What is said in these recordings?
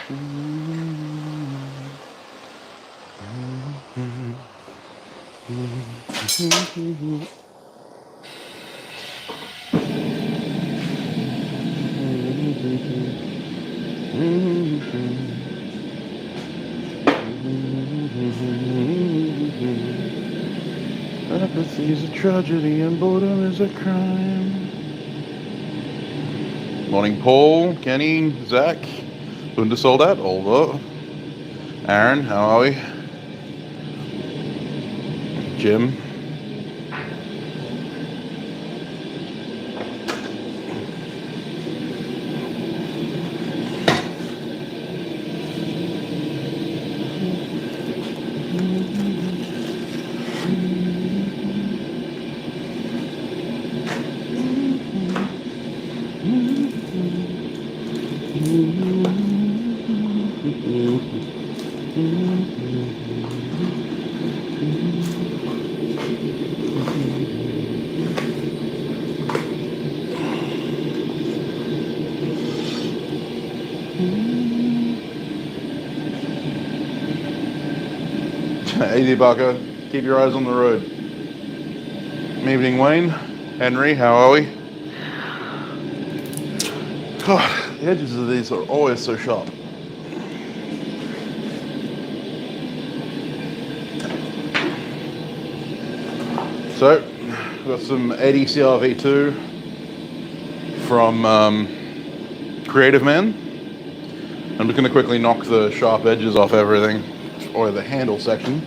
Apathy is a tragedy and boredom is a crime. Morning, Paul, Kenny, Zach, Bundesoldat, Older, Aaron, how are we? Jim. Easy, Bucko. Keep your eyes on the road. Evening, Wayne. Henry, how are we? God, the edges of these are always so sharp. So, we've got some ADCR V2 from Creative Man. I'm just going to quickly knock the sharp edges off everything, or the handle section.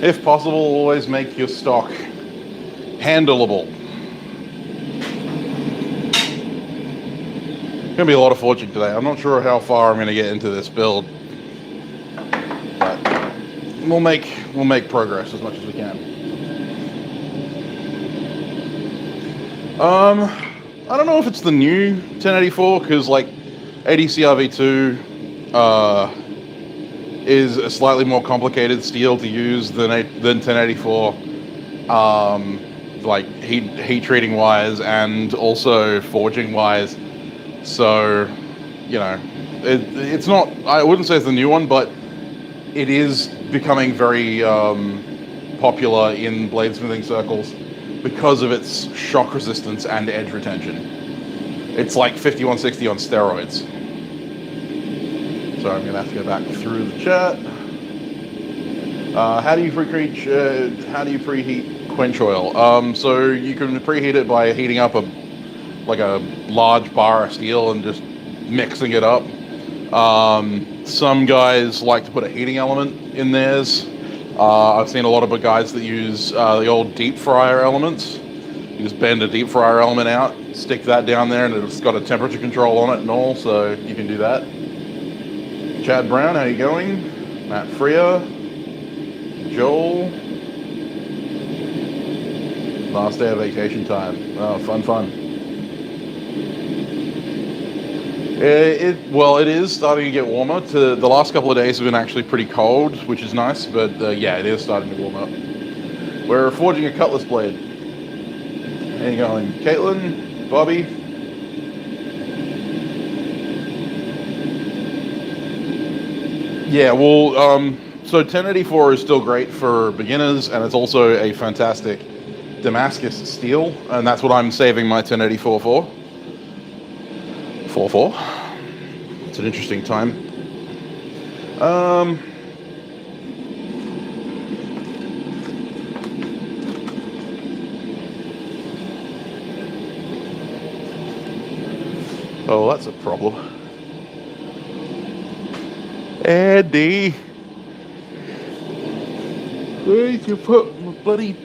If possible, always make your stock handleable. Gonna be a lot of forging today. I'm not sure how far I'm gonna get into this build, but we'll make progress as much as we can. I don't know if it's the new 1084 because like ADCR V2 is a slightly more complicated steel to use than 1084, like heat treating wise and also forging wise. So, you know, it's not, I wouldn't say it's the new one, but it is becoming very popular in bladesmithing circles because of its shock resistance and edge retention. It's like 5160 on steroids. So I'm gonna have to go back through the chat. How do you preheat Quench oil? So you can preheat it by heating up a large bar of steel and just mixing it up. Some guys like to put a heating element in theirs. I've seen a lot of guys that use the old deep fryer elements. You just bend a deep fryer element out, stick that down there, and it's got a temperature control on it and all, so you can do that. Chad Brown, how you going? Matt Freer, Joel. Last day of vacation time. Oh, fun. It is starting to get warmer. The last couple of days have been actually pretty cold, which is nice, but yeah, it is starting to warm up. We're forging a Cutlass blade. How you going? Caitlin, Bobby? Yeah, well, so 1084 is still great for beginners, and it's also a fantastic Damascus steel, and that's what I'm saving my 1084 for. 4-4. It's an interesting time. Oh, that's a problem. Andy, where did you put my bloody...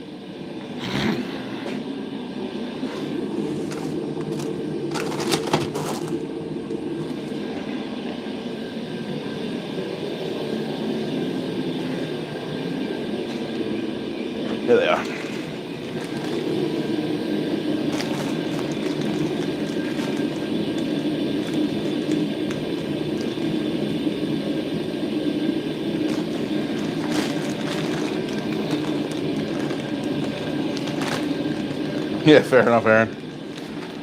There they are. Yeah, fair enough, Aaron.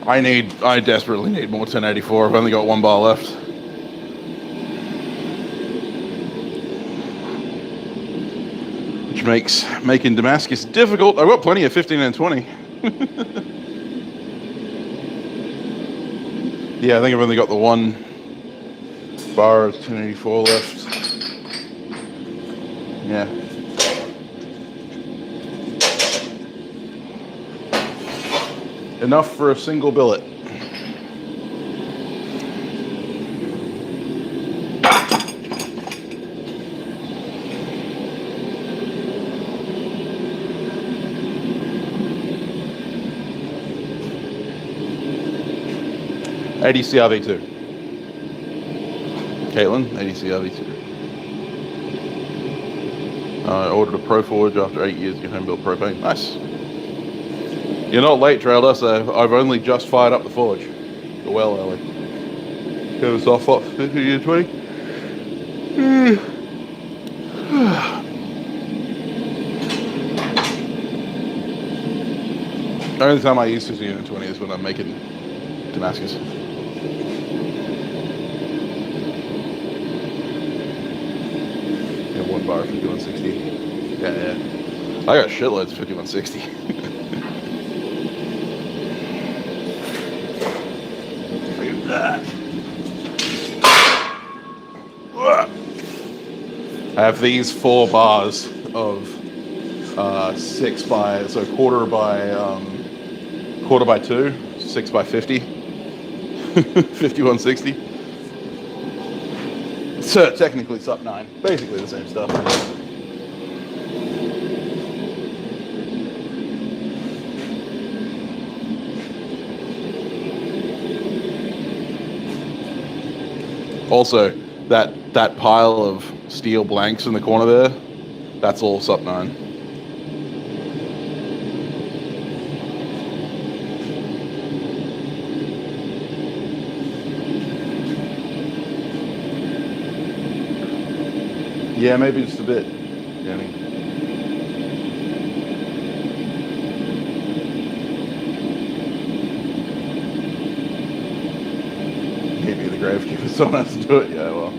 I desperately need more 1084. I've only got 1 bar left. Which makes making Damascus difficult. I've got plenty of 15 and 20. Yeah, I think I've only got the 1 bar of 1084 left. Yeah. Enough for a single billet. ADC RV2. Caitlin, ADC RV2. I ordered a Pro Forge after 8 years of home built propane. Nice. You're not late, Trail Dust. I've only just fired up the forge. You're well early. Get us off what, 50 and 20? The only time I use 50 and 20 is when I'm making Damascus. Yeah, 1 bar, 5160. Yeah. I got shitloads of 5160. I have these 4 bars of 6 by, so quarter by 2, 6 by 50, 5160. So technically it's up 9, basically the same stuff. Also, that pile of steel blanks in the corner there, that's all SUP 9. Yeah, maybe just a bit, Danny. Maybe the gravekeeper, someone has to do it. Yeah, well.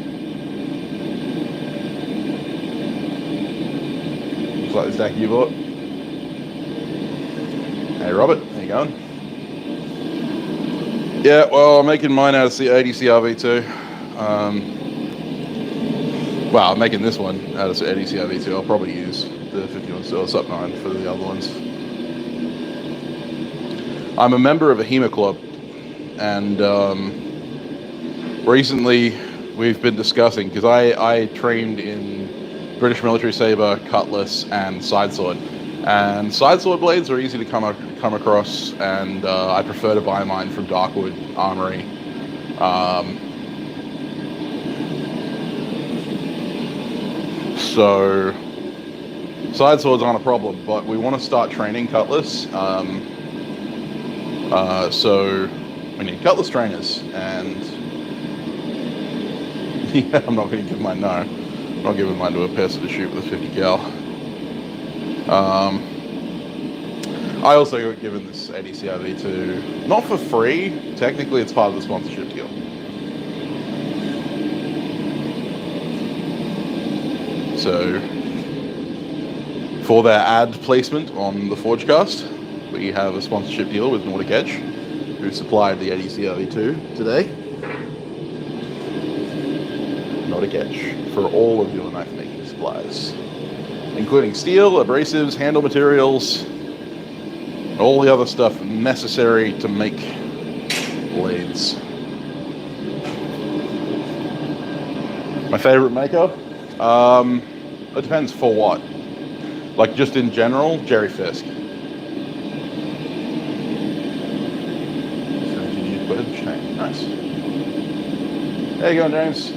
Looks like the stack you bought. Hey, Robert, how you going? Yeah, well, I'm making mine out of ADC RV2. Well, I'm making this one out of ADC RV2. I'll probably use the 51 or SUP 9 for the other ones. I'm a member of a HEMA club, and recently we've been discussing, because I trained in British military saber, cutlass, and side sword. And side sword blades are easy to come across, and I prefer to buy mine from Darkwood Armory. So side swords aren't a problem, but we want to start training cutlass. So we need cutlass trainers, and yeah, I'm not going to give mine, no. I'm not giving mine to a person to shoot with a 50 cal. I also got given this ADC RV2, not for free. Technically, it's part of the sponsorship deal. So, for their ad placement on the Forgecast, we have a sponsorship deal with Nordic Edge, who supplied the ADC RV2 today. Not a catch for all of your knife making supplies, including steel, abrasives, handle materials, all the other stuff necessary to make blades. My favorite maker? It depends for what. Like just in general, Jerry Fisk. Nice. There you go, James.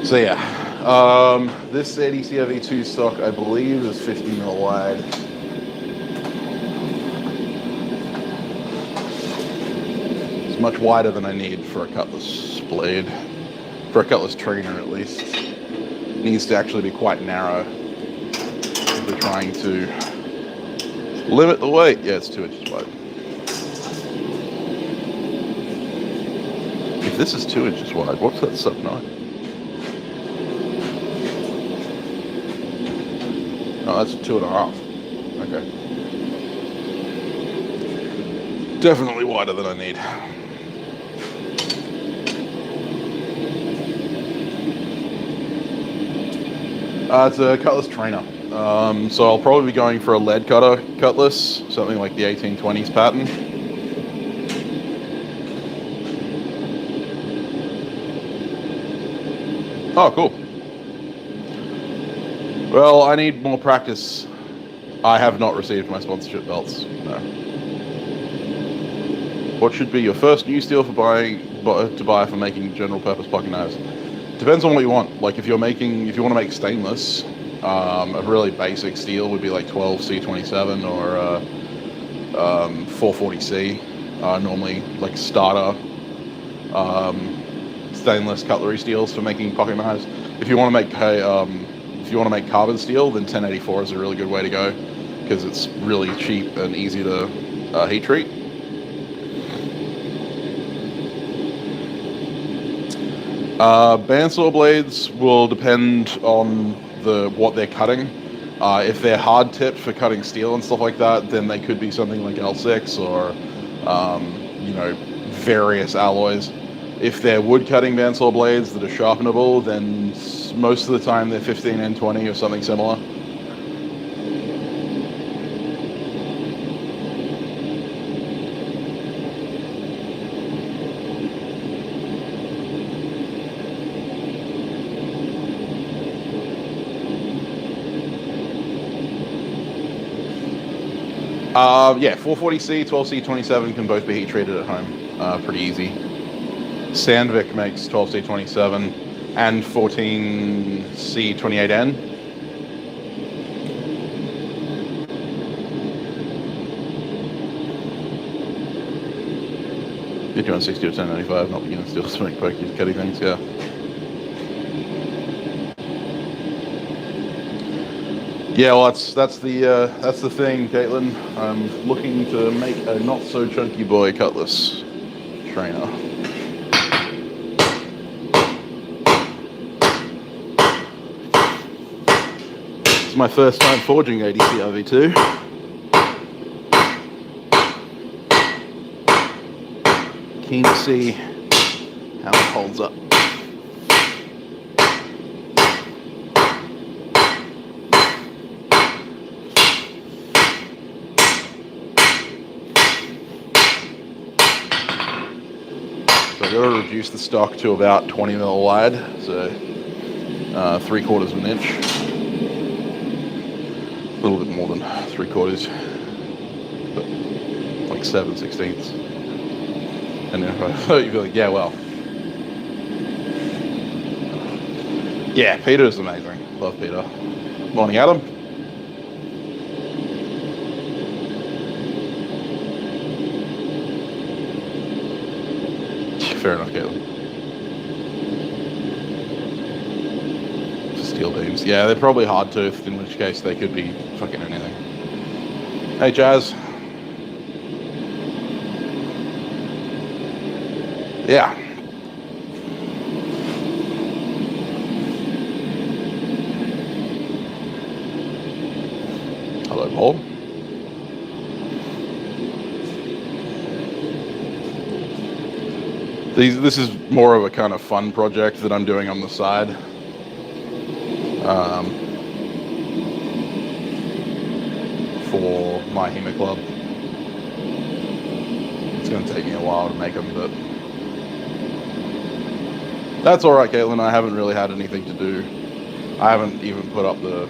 So yeah, this ADCRV2 stock, I believe, is 50 mil wide. It's much wider than I need for a Cutlass blade, for a Cutlass trainer at least. It needs to actually be quite narrow if we're trying to limit the weight. Yeah, it's 2 inches wide. If this is 2 inches wide, what's that sub 9? Oh, that's 2.5. Okay. Definitely wider than I need. It's a Cutlass trainer. So I'll probably be going for a lead cutter Cutlass, something like the 1820s pattern. Oh, cool. Well, I need more practice. I have not received my sponsorship belts. No. What should be your first new steel for to buy for making general purpose pocket knives? Depends on what you want. Like if you want to make stainless, a really basic steel would be like 12C27 or 440C. Normally like starter stainless cutlery steels for making pocket knives. If you want to make carbon steel, then 1084 is a really good way to go because it's really cheap and easy to heat treat. Bandsaw blades will depend on what they're cutting. If they're hard tipped for cutting steel and stuff like that, then they could be something like L6 or various alloys. If they're wood cutting bandsaw blades that are sharpenable, then most of the time they're 15N20 or something similar. Yeah, 440C, 12C27 can both be heat treated at home. Pretty easy. Sandvik makes 12C27 and 14C28N. You're doing 60 or 1095, not beginning steel to make poke cutting things, yeah. Yeah, well, that's the thing, Caitlin. I'm looking to make a not so chunky boy Cutlass trainer. It's my first time forging ADCRV2. Keen to see how it holds up. So I've got to reduce the stock to about 20 mil wide, so 3/4 of an inch. A little bit more than 3/4, but like 7/16. And if I thought you'd be like, yeah, well. Yeah, Peter's amazing. Love Peter. Morning, Adam. Fair enough, Caitlin. For steel beams. Yeah, they're probably hard-toothed, in which case they could be fucking anything. Hey, Jazz. Yeah. hole. This is more of a kind of fun project that I'm doing on the side. For my HEMA club. It's going to take me a while to make them, but that's all right, Caitlin. I haven't really had anything to do. I haven't even put up the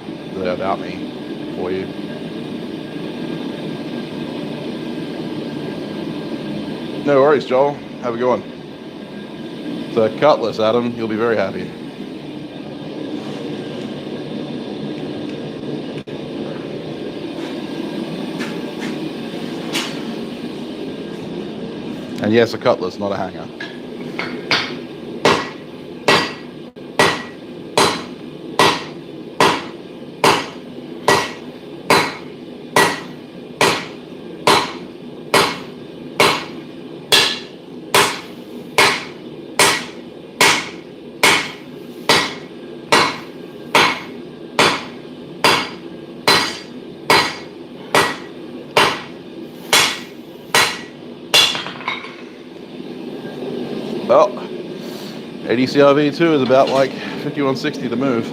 About Me for you. No worries, Joel. Have a good one. It's a Cutlass, Adam. You'll be very happy. And yes, a Cutlass, not a hanger. Well, ADCR V2 is about like 5160 to move.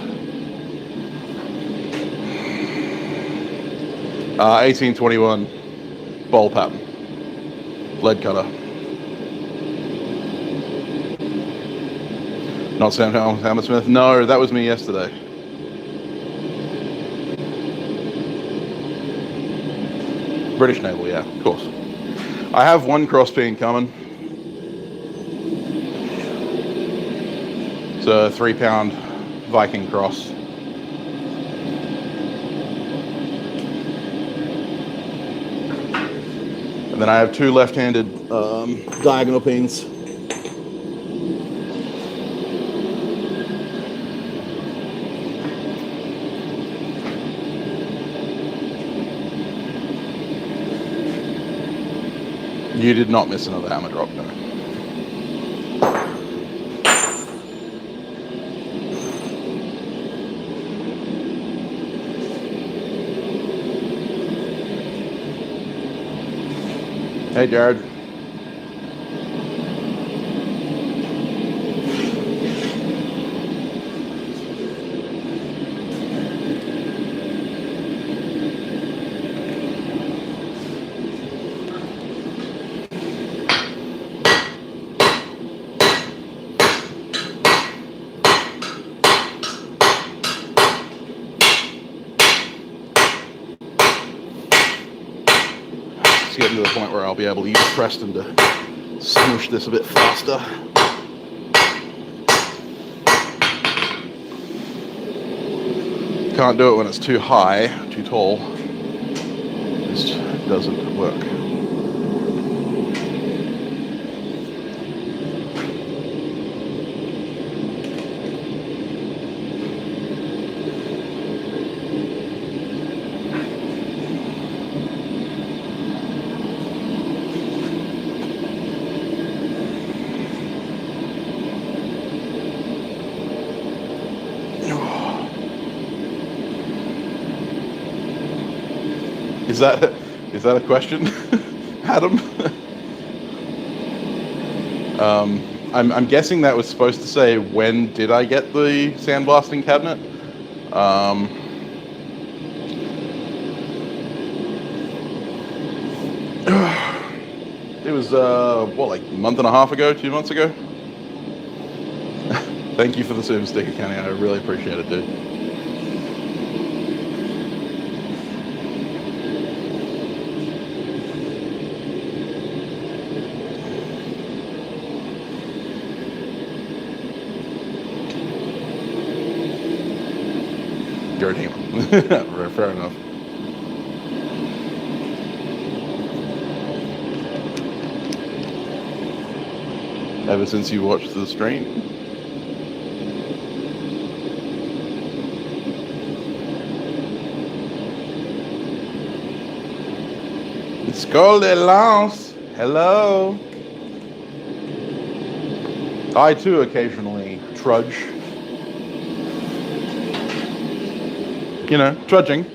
1821 bowl pattern, lead cutter. Not Sam Hammersmith. No, that was me yesterday. British Naval, yeah, of course. I have one cross peen coming. It's a 3-pound Viking cross. And then I have 2 left-handed diagonal peens. You did not miss another hammer drop, no. Hey, Jared. Getting to the point where I'll be able to use Preston to smoosh this a bit faster. Can't do it when it's too high, too tall. It just doesn't work. Is that a question, Adam? I'm guessing that was supposed to say, when did I get the sandblasting cabinet? It was like a month and a half ago, 2 months ago. Thank you for the service sticker, Kenny. I really appreciate it, dude. You're a demon. Fair enough. Ever since you watched the stream? It's Goldilocks. Hello. I too occasionally trudge. You know, trudging.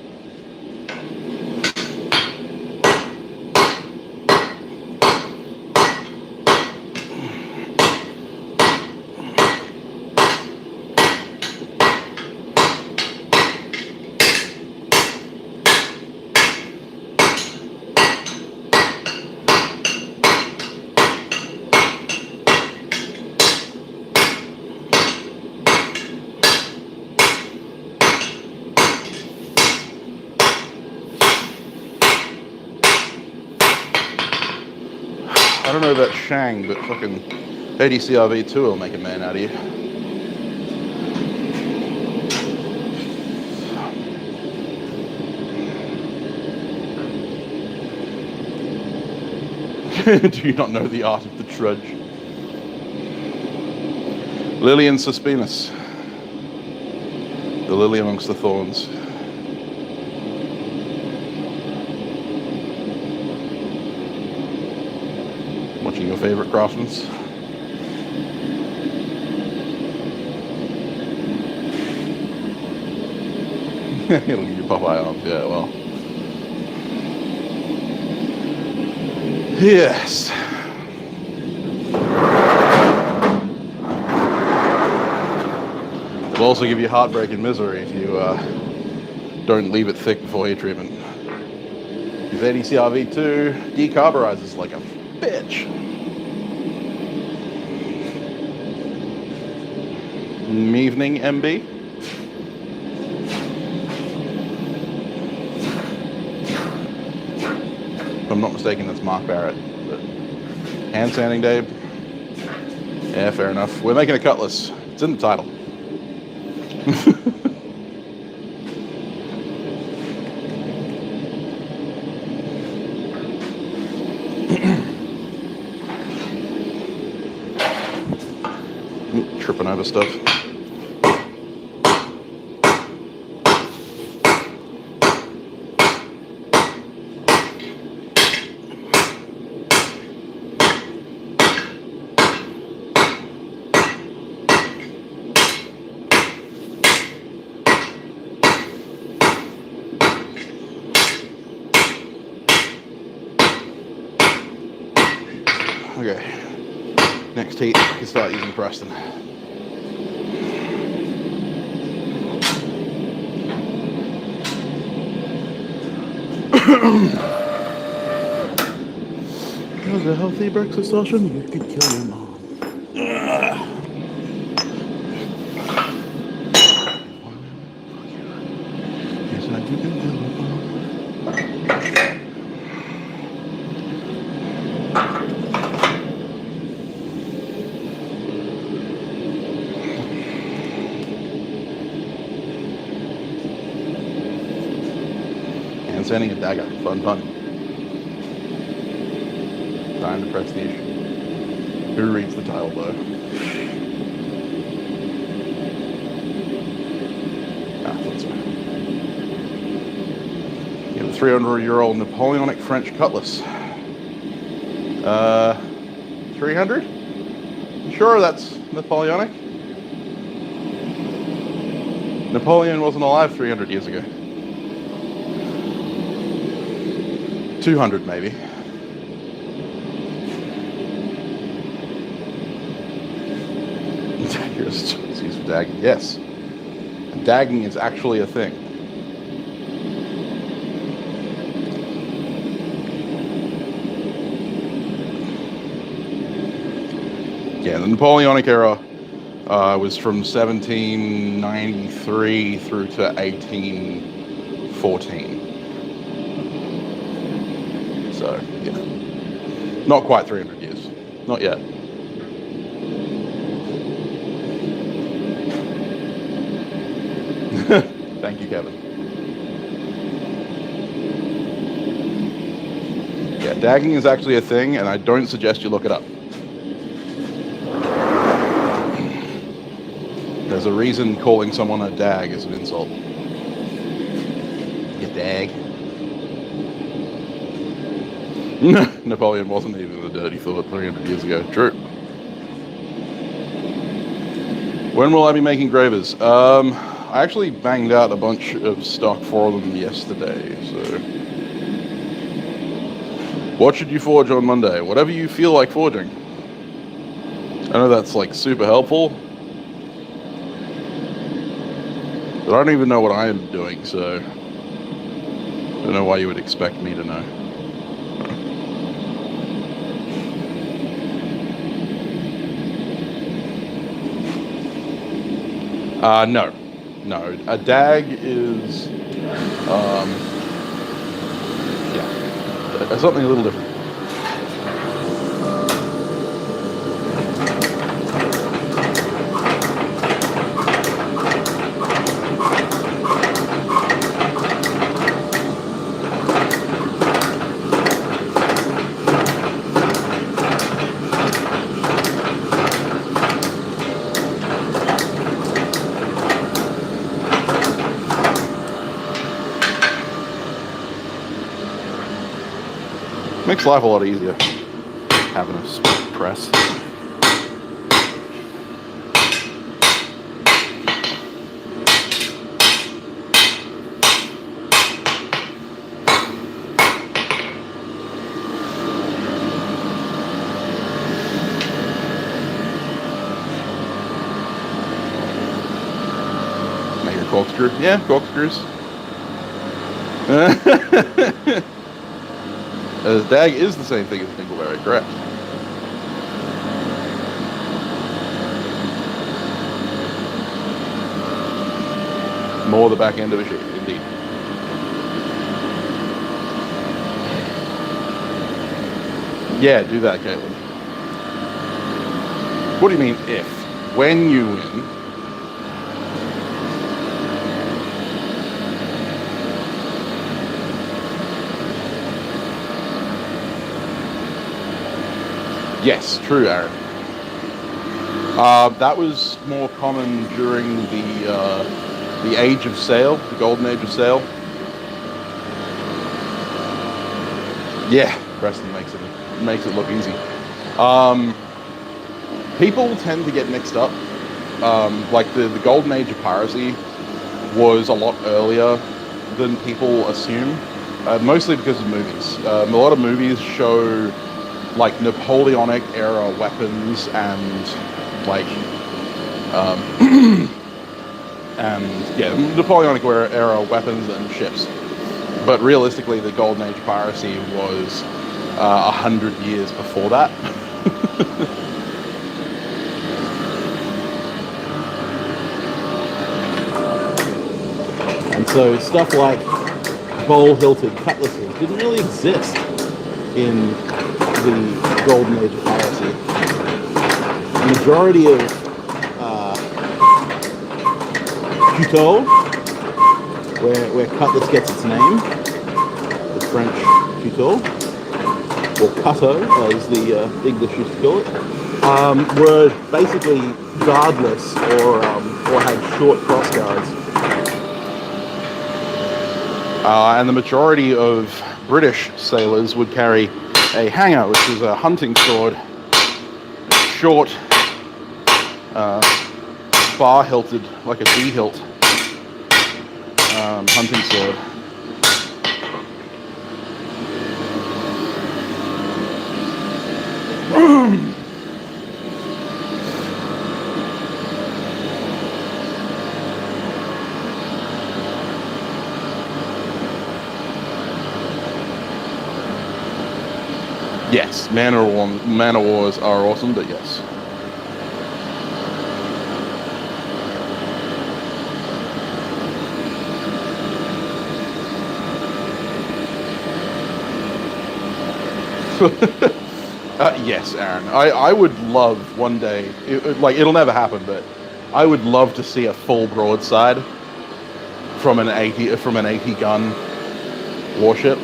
I don't know about Shang, but fucking ADCRV2 will make a man out of you. Do you not know the art of the trudge? Lilian Suspinus. The lily amongst the thorns. Watching your favorite craftsmen. It'll give you Popeye arms, yeah, well. Yes. It'll also give you heartbreak and misery if you don't leave it thick before heat treatment. Because ADCRV2 decarburizes like a bitch. Evening, MB. If I'm not mistaken, that's Mark Barrett. But hand sanding, Dave. Yeah, fair enough. We're making a Cutlass. It's in the title. Tripping over stuff. Okay, next heat, I can start using Preston. Have a healthy breakfast session, you could kill your mom. Yes, I do can kill your mom. And sending a dagger, fun. Time to prestige. Who reads the title though? That's right. You have a 300-year-old Napoleonic French Cutlass. 300? Sure, that's Napoleonic. Napoleon wasn't alive 300 years ago. 200 maybe. Daggers used for dagging. Yes. Dagging is actually a thing. Yeah, the Napoleonic era was from 1793 through to 1814. So, yeah. Not quite 300 years. Not yet. Thank you, Kevin. Yeah, dagging is actually a thing, and I don't suggest you look it up. There's a reason calling someone a dag is an insult. You dag. Napoleon wasn't even a dirty thought 300 years ago. True. When will I be making gravers? I actually banged out a bunch of stock for them yesterday, so... What should you forge on Monday? Whatever you feel like forging. I know that's like super helpful, but I don't even know what I am doing, so... I don't know why you would expect me to know. No. A dag is, yeah, something a little different. Makes life a lot easier having a split press. Make a corkscrew. Yeah, corkscrews. Dag is the same thing as dingleberry, correct? More the back end of a sheet, indeed. Yeah, do that, Caitlin. What do you mean if? When you win. Yes, true, Aaron. That was more common during the age of sail, the golden age of sail. Yeah, Preston makes it look easy. People tend to get mixed up. Like the golden age of piracy was a lot earlier than people assume, mostly because of movies. A lot of movies show like Napoleonic era weapons and like and yeah, Napoleonic era weapons and ships. But realistically, the golden age of piracy was 100 years before that. And so stuff like bowl-hilted cutlasses didn't really exist in the golden age of piracy. The majority of couteau, where cutlass gets its name, the French couteau, or cutto as the English used to call it, were basically guardless or had short crossguards. And the majority of British sailors would carry a hanger, which is a hunting sword, short, bar-hilted, like a D-hilt hunting sword. Yes, man of wars are awesome, but yes. Yes, Aaron. I would love one day, it'll never happen, but I would love to see a full broadside from an 80 gun warship.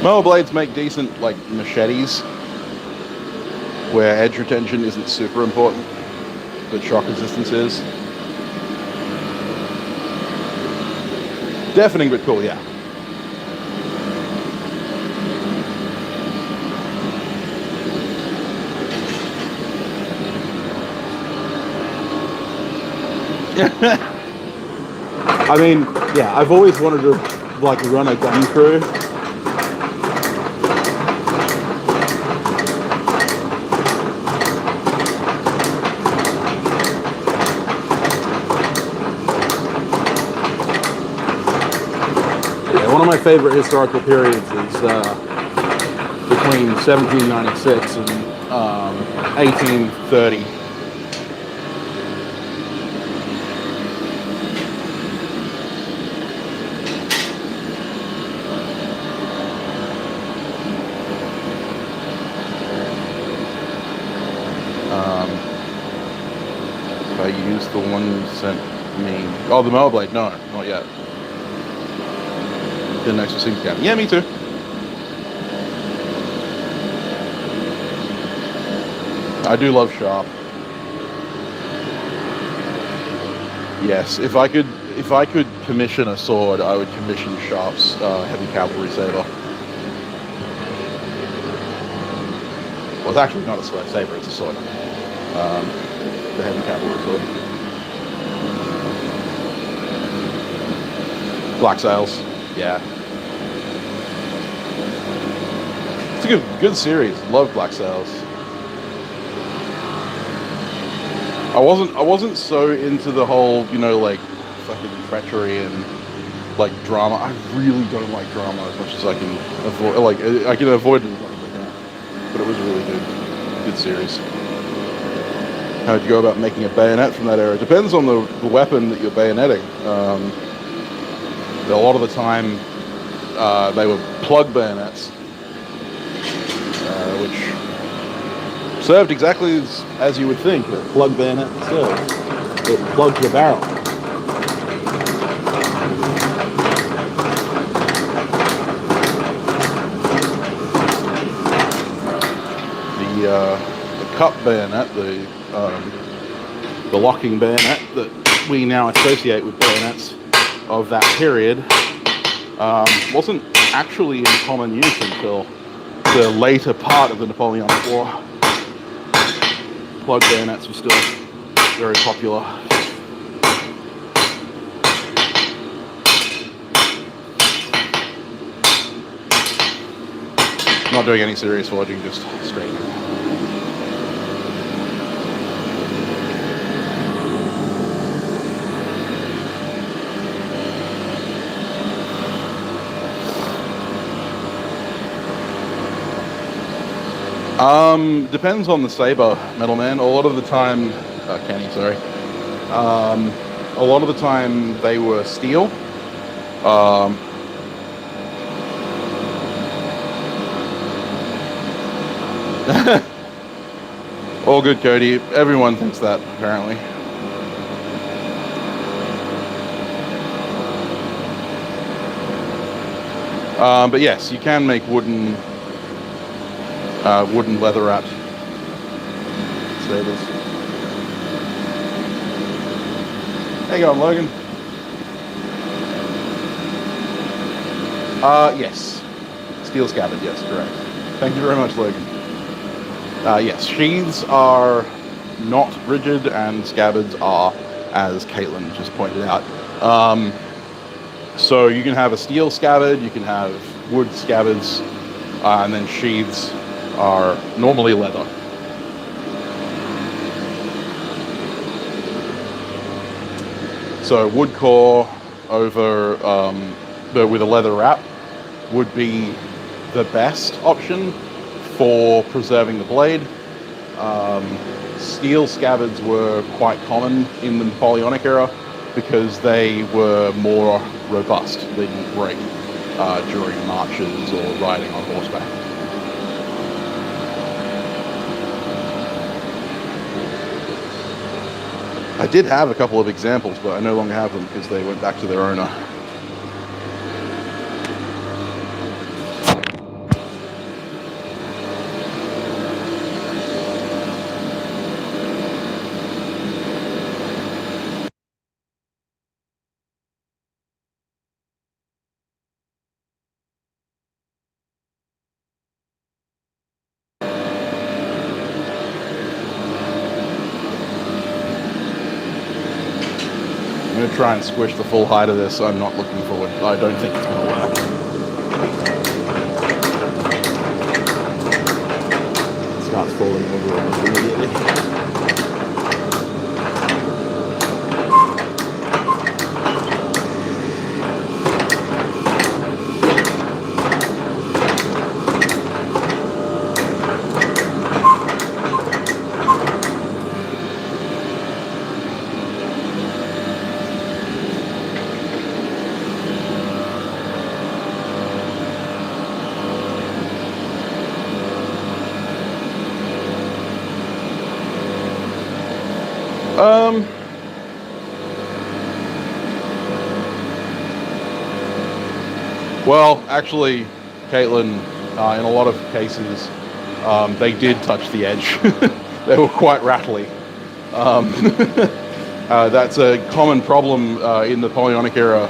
Mower blades make decent, like, machetes, where edge retention isn't super important, but shock resistance is. Deafening but cool, yeah. I mean, yeah, I've always wanted to, like, run a gun crew. One of my favorite historical periods is between 1796 and 1830. If I use the one you sent me, oh, the mower blade, no, not yet. The next to sync cam. Yeah, me too. I do love sharp. Yes, if I could commission a sword, I would commission Sharp's heavy cavalry saber. Well, it's actually not a sword saber; it's a sword. The heavy cavalry sword. Black Sails. Yeah. It's a good series. Love Black Sails. I wasn't so into the whole, like fucking treachery and like drama. I really don't like drama as much as I can avoid. Like I can avoid it as much as I can. But it was a really good series. How'd you go about making a bayonet from that era? It depends on the weapon that you're bayoneting. A lot of the time, they were plug bayonets, which served exactly as you would think a plug bayonet serves. It plugs your barrel. The cup bayonet, the locking bayonet that we now associate with bayonets of that period, wasn't actually in common use until the later part of the Napoleonic War. Plug bayonets were still very popular. Not doing any serious forging, just straight. Depends on the saber, Metalman. A lot of the time, Kenny, sorry. A lot of the time they were steel. All good, Cody. Everyone thinks that, apparently. But yes, you can make wooden leather wrapped sabers. How you going, Logan? Yes. Steel scabbard, yes, correct. Thank you very much, Logan. Yes, sheaths are not rigid and scabbards are, as Caitlin just pointed out. So you can have a steel scabbard, you can have wood scabbards, and then sheaths are normally leather. So wood core over with a leather wrap would be the best option for preserving the blade. Steel scabbards were quite common in the Napoleonic era because they were more robust. They didn't break during marches or riding on horseback. I did have a couple of examples, but I no longer have them because they went back to their owner. I'm going to try and squish the full height of this. I'm not looking forward. I don't think it's going to work. It starts falling over almost immediately. Well, actually, Caitlin, in a lot of cases, they did touch the edge. They were quite rattly. That's a common problem in the Napoleonic era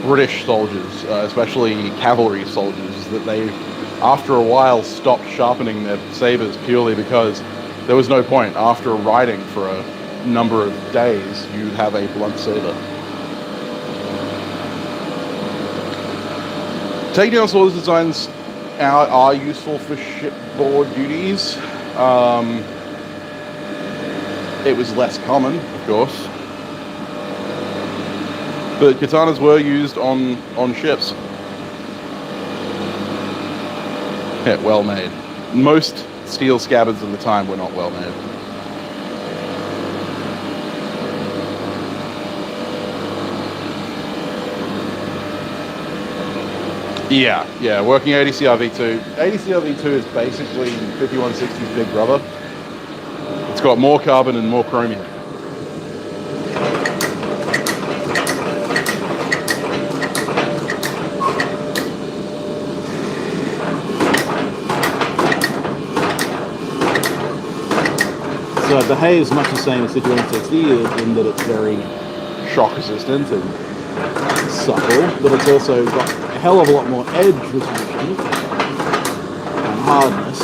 British soldiers, especially cavalry soldiers, that they, after a while, stopped sharpening their sabers purely because there was no point. After riding for a number of days, you'd have a blunt saber. Takedown swords designs are useful for shipboard duties. It was less common, of course, but katanas were used on ships. Yeah, well made. Most steel scabbards of the time were not well made. Yeah, working ADCR V2. ADCR V2 is basically 5160's big brother. It's got more carbon and more chromium. So it behaves much the same as 5160 in that it's very Shock resistant and subtle, but it's also got a hell of a lot more edge retention and hardness.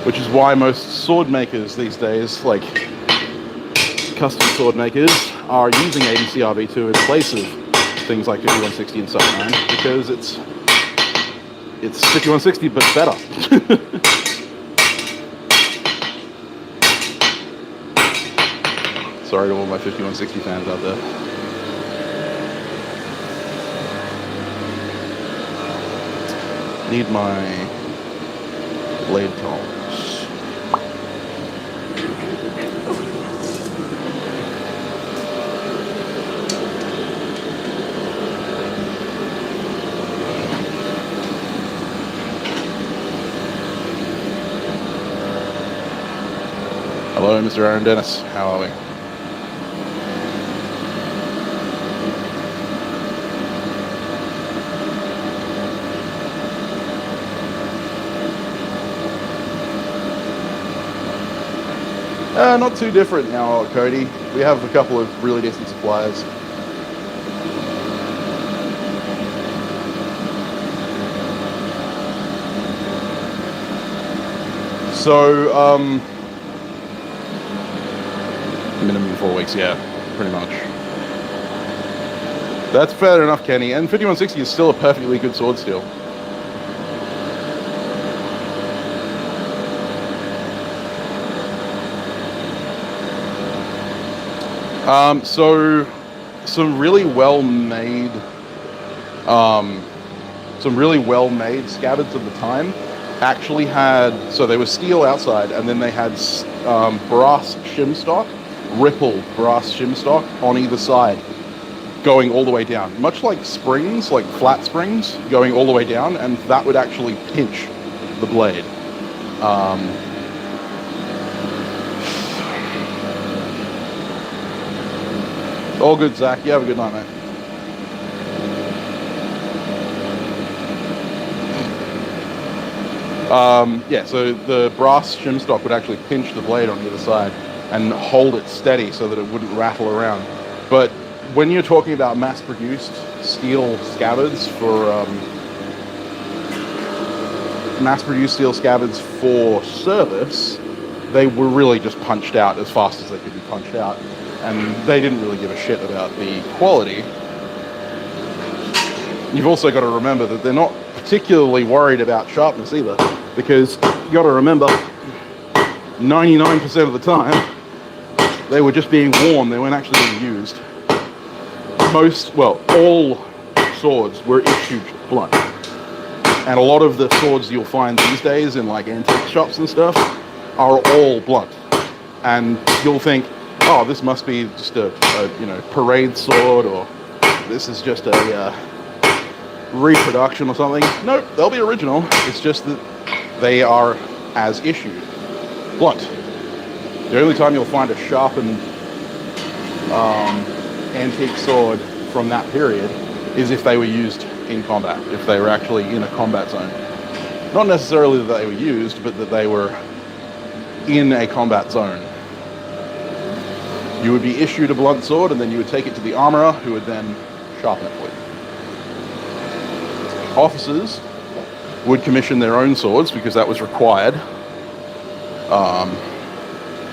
which is why most sword makers these days, like custom sword makers, are using ADCR V2 in place of things like 5160 and Sub 9, because it's 5160 but better. Sorry to all my 5160 fans out there. Need my blade tolerance. Hello, Mr. Aaron Dennis. How are we? Not too different now, Cody. We have a couple of really decent suppliers. So, minimum 4 weeks, yeah, pretty much. That's fair enough, Kenny. And 5160 is still a perfectly good sword steel. So some really well-made scabbards of the time actually had, so they were steel outside, and then they had brass shim stock, rippled brass shim stock on either side, going all the way down, much like springs, like flat springs, going all the way down, and that would actually pinch the blade. All good, Zach. You have a good night, mate. Yeah, so the brass shim stock would actually pinch the blade on the other side and hold it steady so that it wouldn't rattle around. But when you're talking about mass-produced steel scabbards for service, they were really just punched out as fast as they could be punched out. And they didn't really give a shit about the quality. You've also got to remember that they're not particularly worried about sharpness either, because you got to remember 99% of the time they were just being worn, they weren't actually being used. All swords were issued blunt. And a lot of the swords you'll find these days in like antique shops and stuff are all blunt. And you'll think, oh, this must be just a parade sword, or this is just a reproduction or something. Nope, they'll be original. It's just that they are as issued blunt. The only time you'll find a sharpened antique sword from that period is if they were used in combat, if they were actually in a combat zone. Not necessarily that they were used, but that they were in a combat zone. You would be issued a blunt sword, and then you would take it to the armorer, who would then sharpen it for you. Officers would commission their own swords because that was required.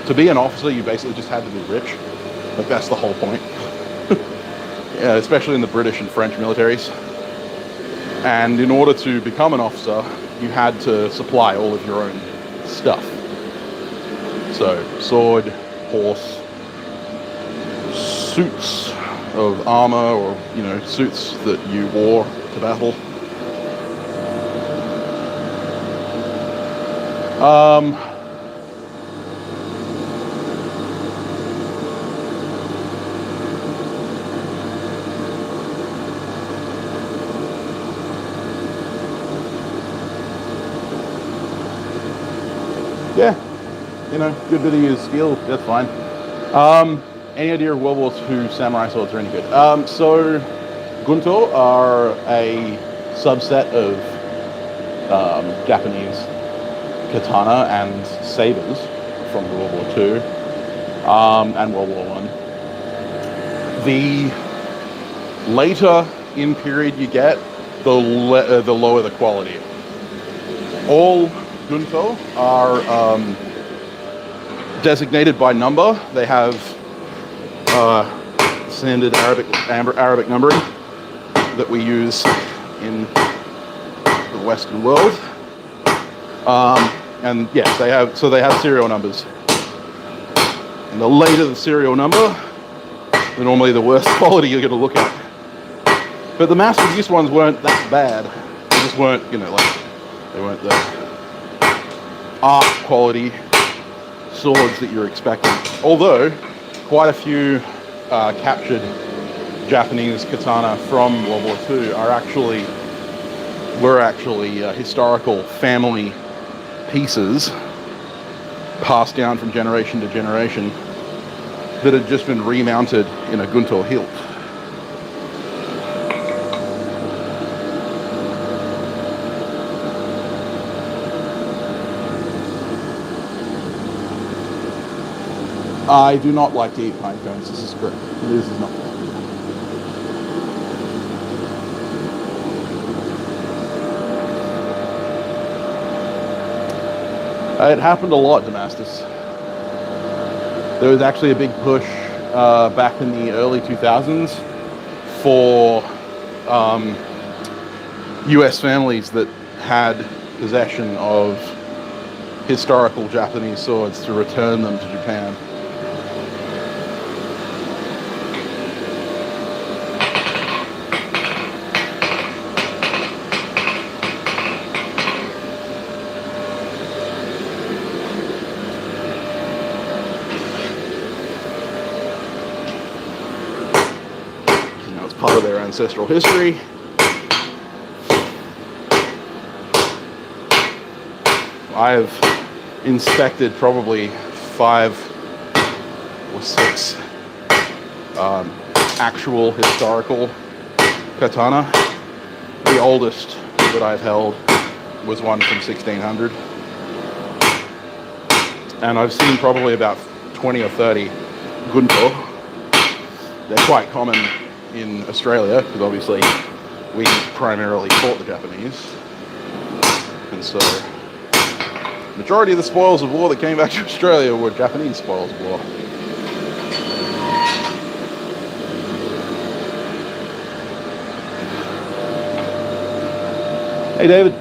To be an officer, you basically just had to be rich. Like, that's the whole point. Yeah, especially in the British and French militaries. And in order to become an officer, you had to supply all of your own stuff. So, sword, horse, suits of armor, or, you know, suits that you wore to battle. Yeah, you know, good bit of used steel, that's fine. Any idea of World War II samurai swords are any good? So Gunto are a subset of Japanese katana and sabers from World War II and World War I. The later in period you get, the lower the quality. All Gunto are designated by number. They have standard Arabic numbering that we use in the Western world. And yes, they have serial numbers. And the later the serial number, the normally the worse quality you're going to look at. But the mass-produced ones weren't that bad. They just weren't, you know, like, they weren't the art quality swords that you're expecting. Although quite a few captured Japanese katana from World War II were actually historical family pieces passed down from generation to generation that had just been remounted in a Gunto hilt. I do not like to eat pine cones. This is correct. This is not. It happened a lot, Damascus. There was actually a big push back in the early 2000s for US families that had possession of historical Japanese swords to return them to Japan. Part of their ancestral history. I've inspected probably 5 or 6 actual historical katana. The oldest that I've held was one from 1600. And I've seen probably about 20 or 30 Gunto. They're quite common in Australia, because obviously we primarily fought the Japanese, and so the majority of the spoils of war that came back to Australia were Japanese spoils of war. Hey David.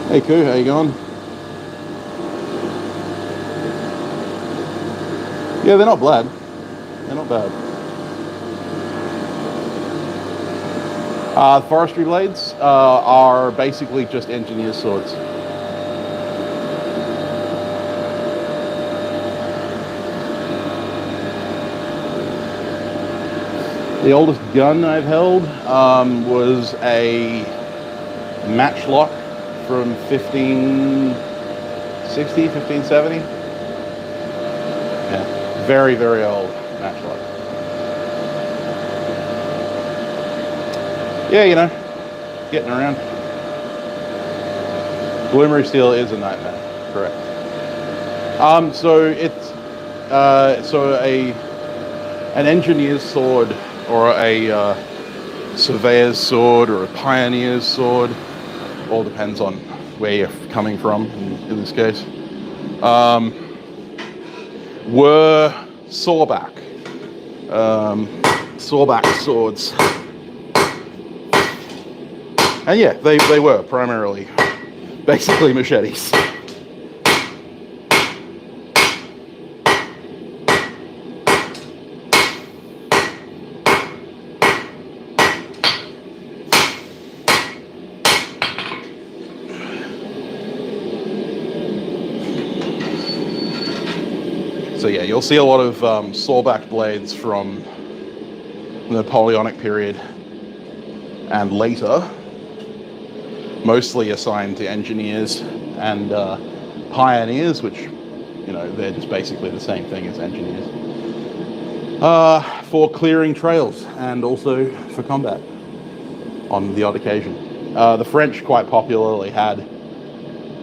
Hey Koo, how you going? Yeah, they're not bad. They're not bad. Forestry blades are basically just engineer's swords. The oldest gun I've held was a matchlock from 1560, 1570. Yeah, very, very old matchlock. Yeah, you know, getting around. Bloomery steel is a nightmare, correct. So it's an engineer's sword or a surveyor's sword or a pioneer's sword, all depends on where you're coming from in this case, were sawback swords. And yeah, they were primarily basically machetes. So yeah, you'll see a lot of sawback blades from the Napoleonic period and later, mostly assigned to engineers and pioneers, which, you know, they're just basically the same thing as engineers, for clearing trails and also for combat on the odd occasion. The French quite popularly had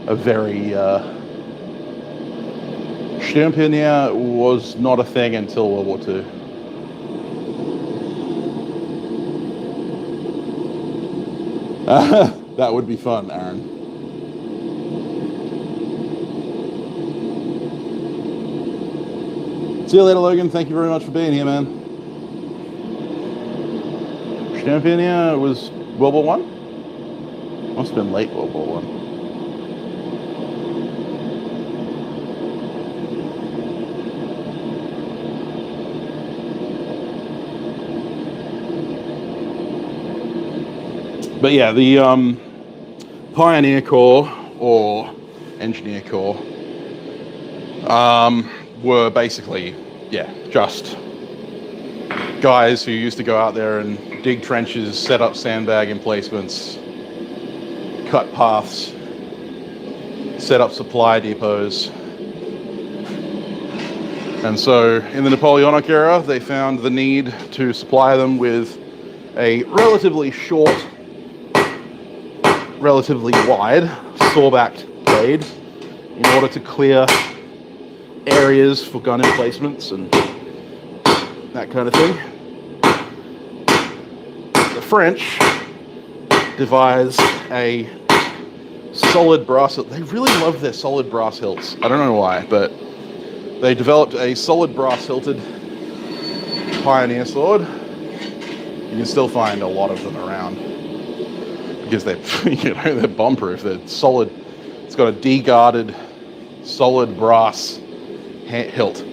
a very Champignon was not a thing until World War II. That would be fun, Aaron. See you later, Logan. Thank you very much for being here, man. Champignon was World War One? Must have been late World War One. But yeah, the Pioneer Corps or Engineer Corps were basically, yeah, just guys who used to go out there and dig trenches, set up sandbag emplacements, cut paths, set up supply depots. And so in the Napoleonic era, they found the need to supply them with a relatively short, relatively wide saw-backed blade in order to clear areas for gun emplacements and that kind of thing. The French devised a solid brass hilt. They really love their solid brass hilts. I don't know why, but they developed a solid brass hilted Pioneer sword. You can still find a lot of them around because they're, you know, they're bomb-proof. They're solid. It's got a de-guarded, solid brass hilt.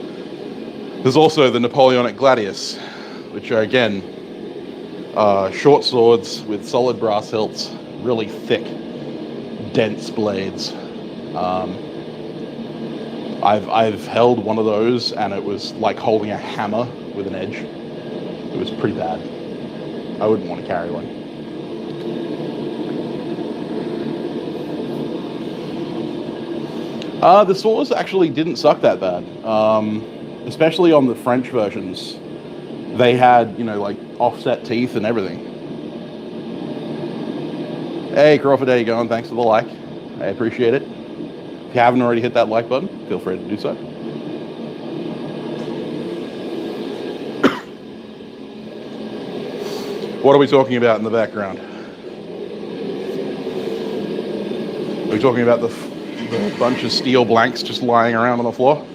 There's also the Napoleonic Gladius, which are again short swords with solid brass hilts, really thick, dense blades. I've held one of those, and it was like holding a hammer with an edge. It was pretty bad. I wouldn't want to carry one. The swords actually didn't suck that bad, especially on the French versions. They had, you know, like offset teeth and everything. Hey Crawford, how you going? Thanks for the like. I appreciate it. If you haven't already hit that like button, feel free to do so. What are we talking about in the background? Are we talking about the bunch of steel blanks just lying around on the floor?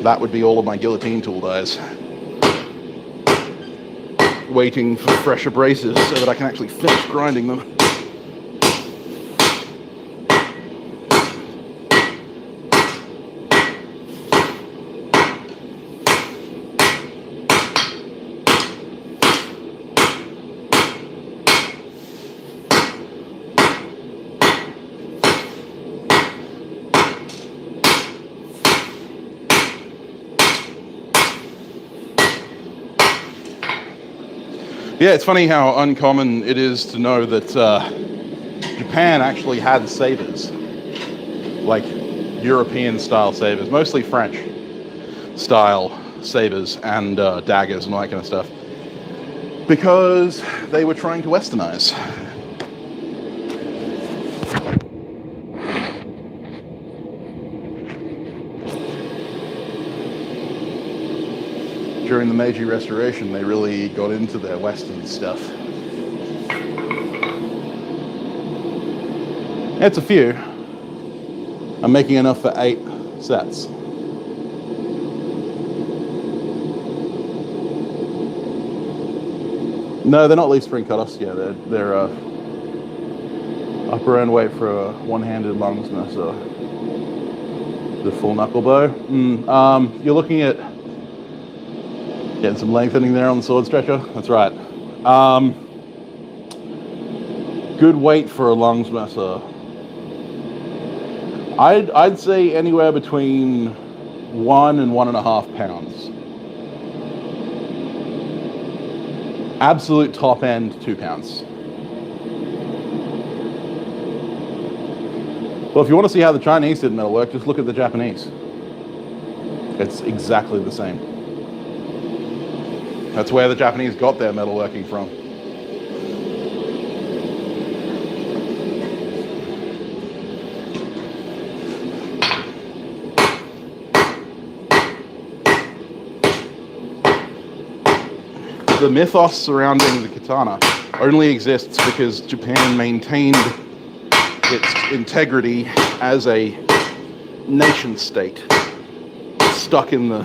That would be all of my guillotine tool dies, waiting for fresh abrasives so that I can actually finish grinding them. Yeah, it's funny how uncommon it is to know that Japan actually had sabers, like European-style sabers, mostly French-style sabers and daggers and all that kind of stuff. Because they were trying to westernize. During the Meiji Restoration, they really got into their Western stuff. It's a few. I'm making enough for 8 sets. No, they're not leaf spring cutoffs. Yeah, they're upper end weight for a one-handed longsmith, so the full knuckle bow. You're looking at getting some lengthening there on the sword stretcher. That's right. Good weight for a longsmith. I'd say anywhere between 1 and 1.5 pounds. Absolute top end, 2 pounds. Well, if you want to see how the Chinese did metalwork, just look at the Japanese. It's exactly the same. That's where the Japanese got their metalworking from. The mythos surrounding the katana only exists because Japan maintained its integrity as a nation state, stuck in the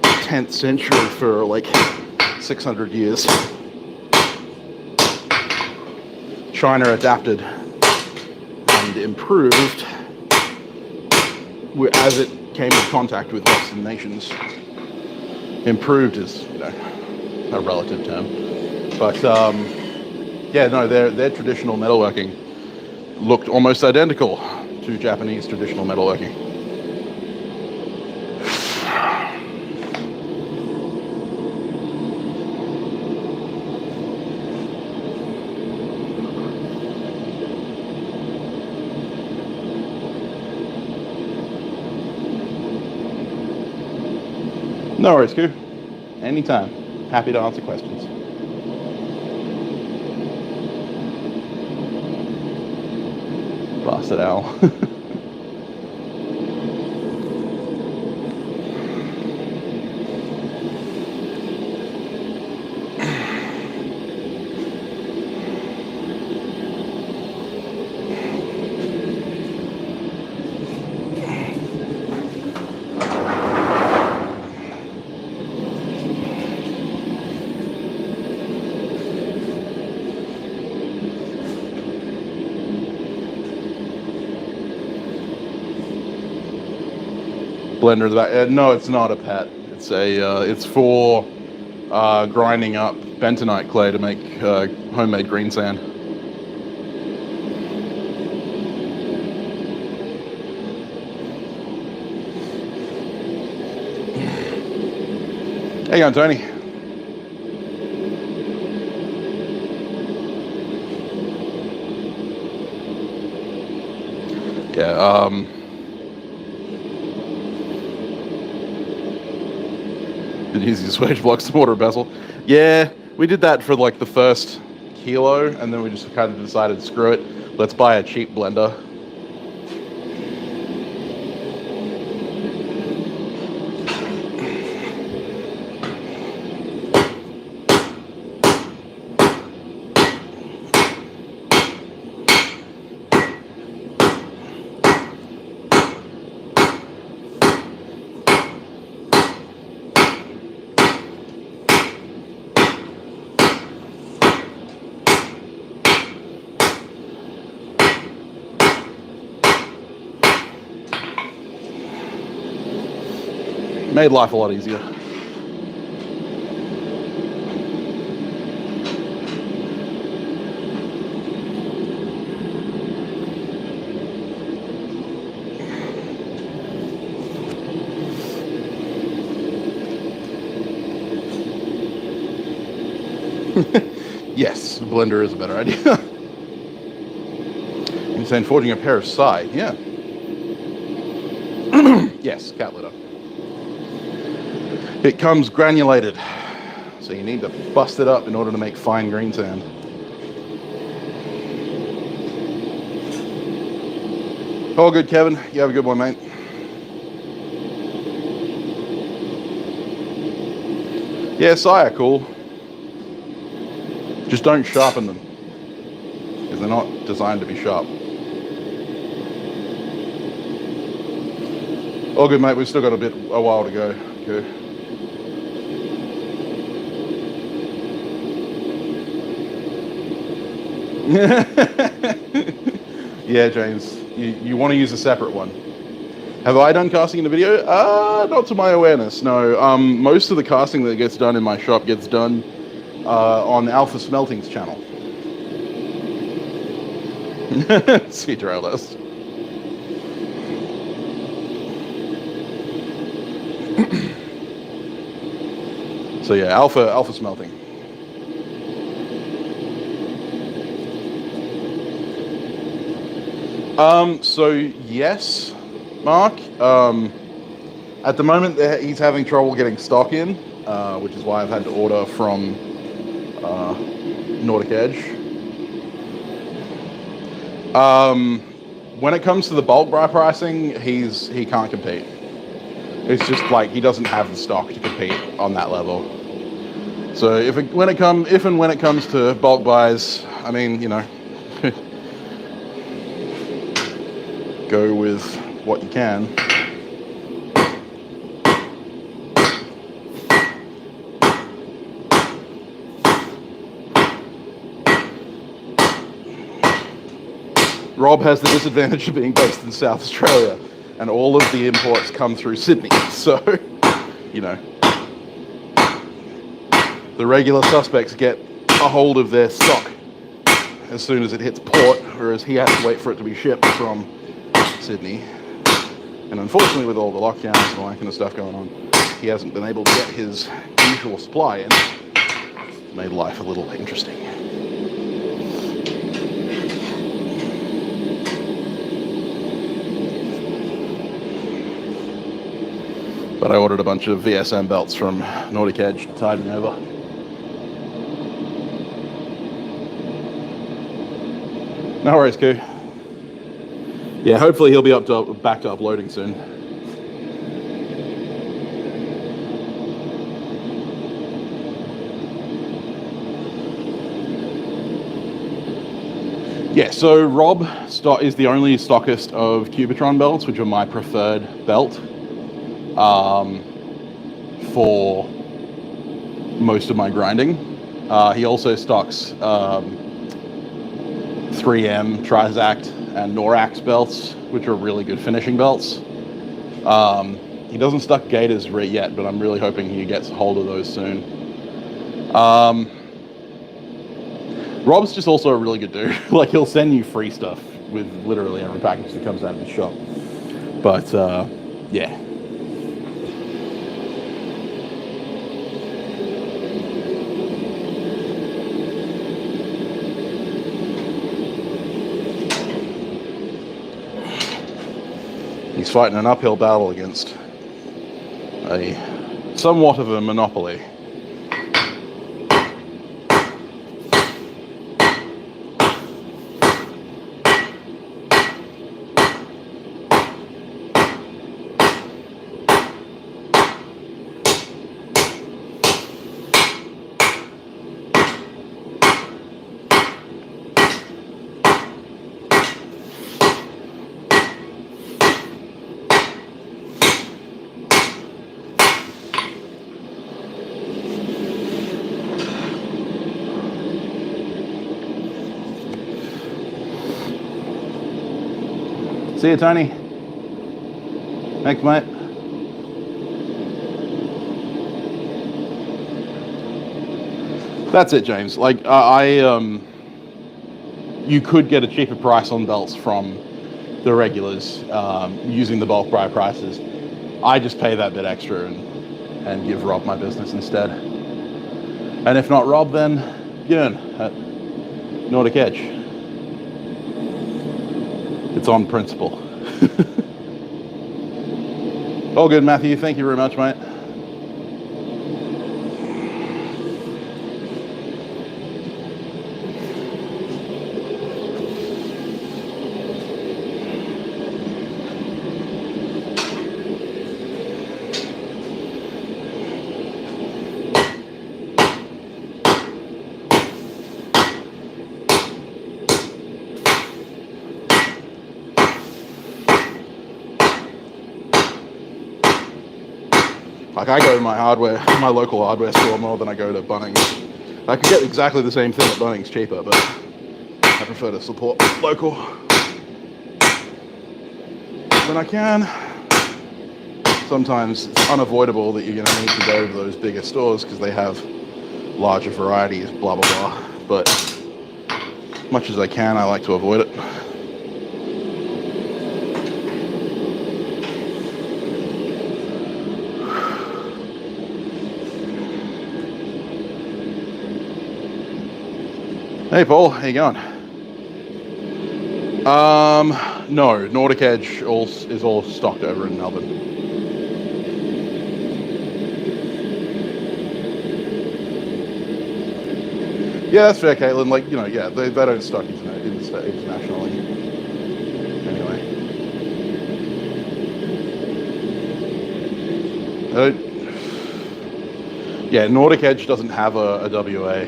10th century for like 600 years. China adapted and improved as it came in contact with Western nations. Improved is, a relative term, but yeah, no, their traditional metalworking looked almost identical to Japanese traditional metalworking. No worries, Q. Anytime. Happy to answer questions. Bastard owl. Blender that no, it's not a pet. It's it's for grinding up bentonite clay to make homemade green sand. How you going, Tony? Yeah. The easiest way to block some water bezel. Yeah, we did that for like the first kilo, and then we just kind of decided, screw it, let's buy a cheap blender. Made life a lot easier. Yes, a blender is a better idea. You're saying forging a pair of side, yeah. Yes, cat litter. It comes granulated, So you need to bust it up in order to make fine green sand. All good, Kevin. You have a good one, mate. Yeah, Sire, cool. Just don't sharpen them, because they're not designed to be sharp. All good, mate. We've still got a while to go. Okay. Yeah, James. You want to use a separate one. Have I done casting in the video? Not to my awareness, no. Most of the casting that gets done in my shop gets done on Alpha Smelting's channel. See trail list. So yeah, Alpha Smelting. So yes, Mark. At the moment, he's having trouble getting stock in, which is why I've had to order from Nordic Edge. When it comes to the bulk buy pricing, he can't compete. It's just like he doesn't have the stock to compete on that level. So if and when it comes to bulk buys, I mean, you know, go with what you can. Rob has the disadvantage of being based in South Australia, and all of the imports come through Sydney. So, you know, the regular suspects get a hold of their stock as soon as it hits port, whereas he has to wait for it to be shipped from Sydney. And unfortunately, with all the lockdowns and all that kind of stuff going on, he hasn't been able to get his usual supply in. It's made life a little interesting. But I ordered a bunch of VSM belts from Nordic Edge to tide me over. No worries, Koo. Yeah, hopefully he'll be back to uploading soon. Yeah, so Rob is the only stockist of Cubitron belts, which are my preferred belt for most of my grinding. He also stocks 3M, Trizact, and Norax belts, which are really good finishing belts. He doesn't stock Gators yet, but I'm really hoping he gets a hold of those soon. Rob's just also a really good dude. Like, he'll send you free stuff with literally every package that comes out of his shop. But yeah. He's fighting an uphill battle against somewhat of a monopoly. See you, Tony. Thanks, mate. That's it, James. Like, you could get a cheaper price on belts from the regulars using the bulk buy prices. I just pay that bit extra and give Rob my business instead. And if not Rob, then Björn at Nordic Edge. It's on principle. All good, Matthew. Thank you very much, mate. Like I go to my local hardware store more than I go to Bunnings. I can get exactly the same thing at Bunnings cheaper, but I prefer to support local when I can. Sometimes it's unavoidable that you're going to need to go to those bigger stores because they have larger varieties, blah blah blah. But much as I can, I like to avoid it. Hey Paul, how you going? No, Nordic Edge is all stocked over in Melbourne. Yeah, that's fair, Caitlin. Like, you know, yeah, they don't stock internationally. Anyway. Yeah, Nordic Edge doesn't have a WA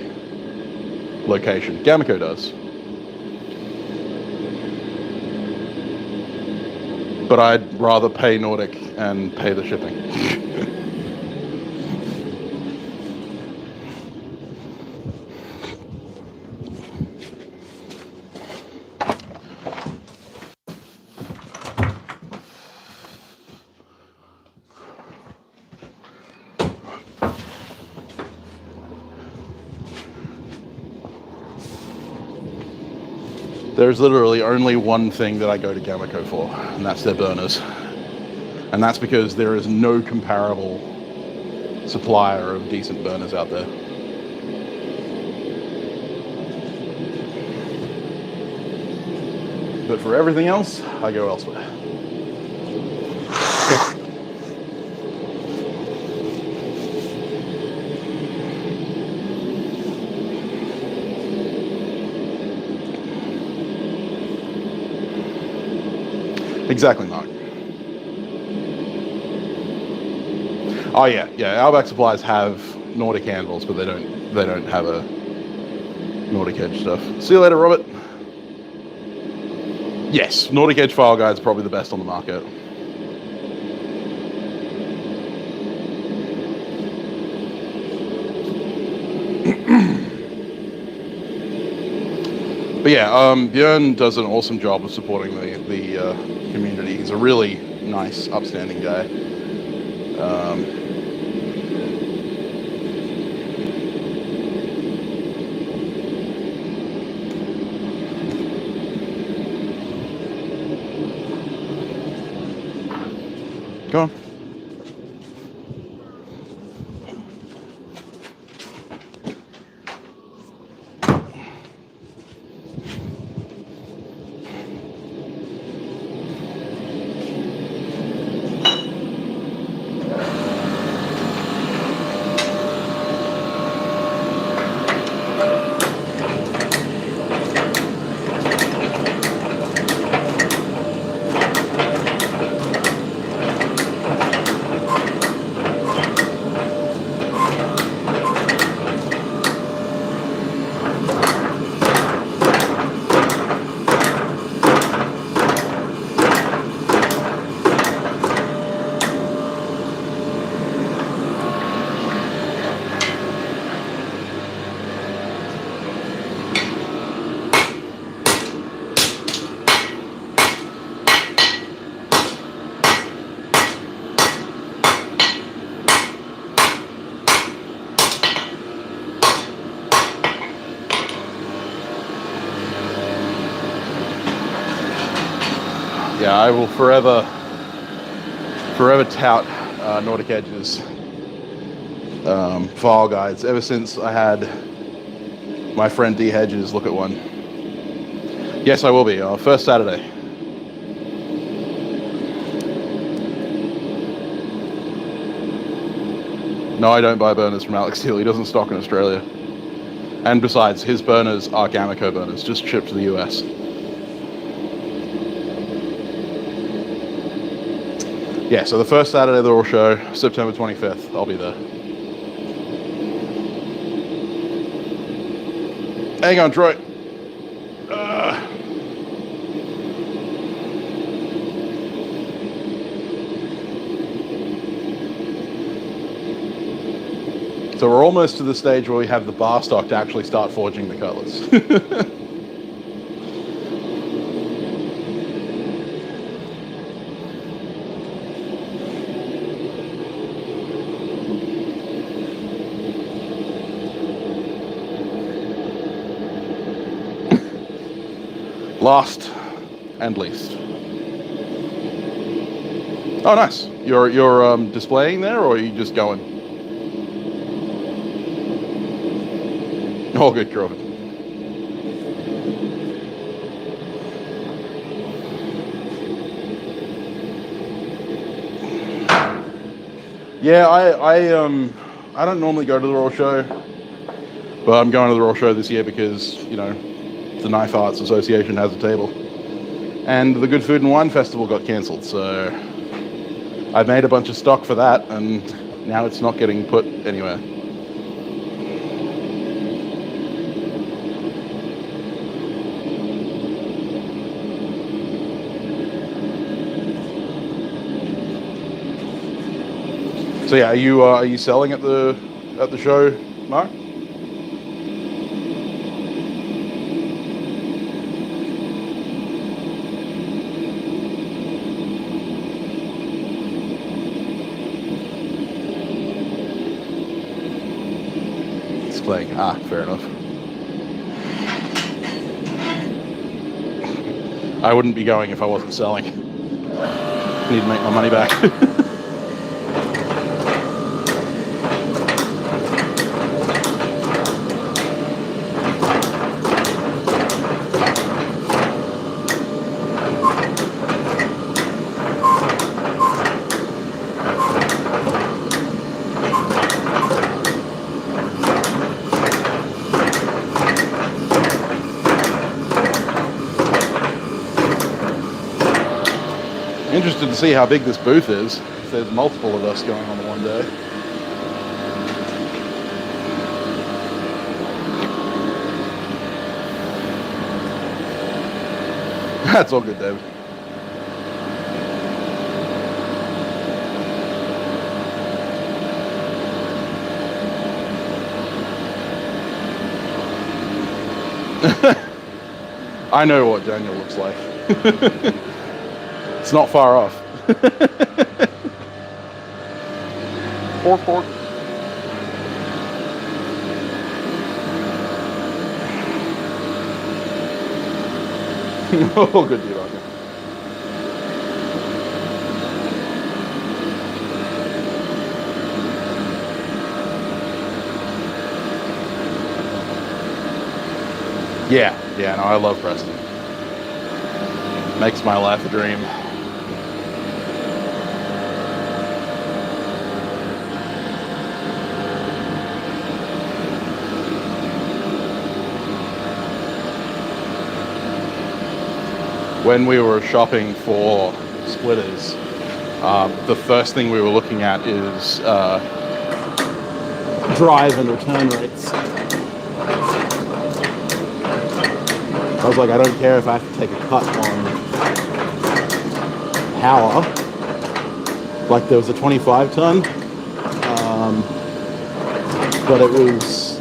location. Gamico does. But I'd rather pay Nordic and pay the shipping. There's literally only one thing that I go to Gamico for, and that's their burners. And that's because there is no comparable supplier of decent burners out there. But for everything else, I go elsewhere. Exactly, Mark. Oh yeah, Outback Supplies have Nordic handles, but they don't have a Nordic Edge stuff. See you later, Robert. Yes, Nordic Edge file guide's probably the best on the market. But yeah, Björn does an awesome job of supporting the community. He's a really nice, upstanding guy. Go on. Yeah, I will forever tout Nordic Edge's file guides ever since I had my friend D Hedges look at one. Yes, I will be. First Saturday. No, I don't buy burners from Alex Steele. He doesn't stock in Australia. And besides, his burners are Gamico burners, just shipped to the US. Yeah, so the first Saturday of the Raw Show, September 25th, I'll be there. Hang on, Troy. So we're almost to the stage where we have the bar stock to actually start forging the Cutlass. Last and least. Oh, nice. You're displaying there, or are you just going? Oh, good, Crawford. Yeah, I don't normally go to the Royal Show, but I'm going to the Royal Show this year because, you know, the Knife Arts Association has a table. And the Good Food and Wine Festival got cancelled, so I made a bunch of stock for that, and now it's not getting put anywhere. So yeah, are you selling at the show, Mark? Displaying. Ah, fair enough. I wouldn't be going if I wasn't selling. Need to make my money back. Interested to see how big this booth is. If there's multiple of us going on one day. That's all good, David. I know what Daniel looks like. It's not far off. Pork. Oh, good deal, okay. Yeah, no, I love Preston. Makes my life a dream. When we were shopping for splitters, the first thing we were looking at is drive and return rates. I was like, I don't care if I have to take a cut on power. Like there was a 25 ton, but it was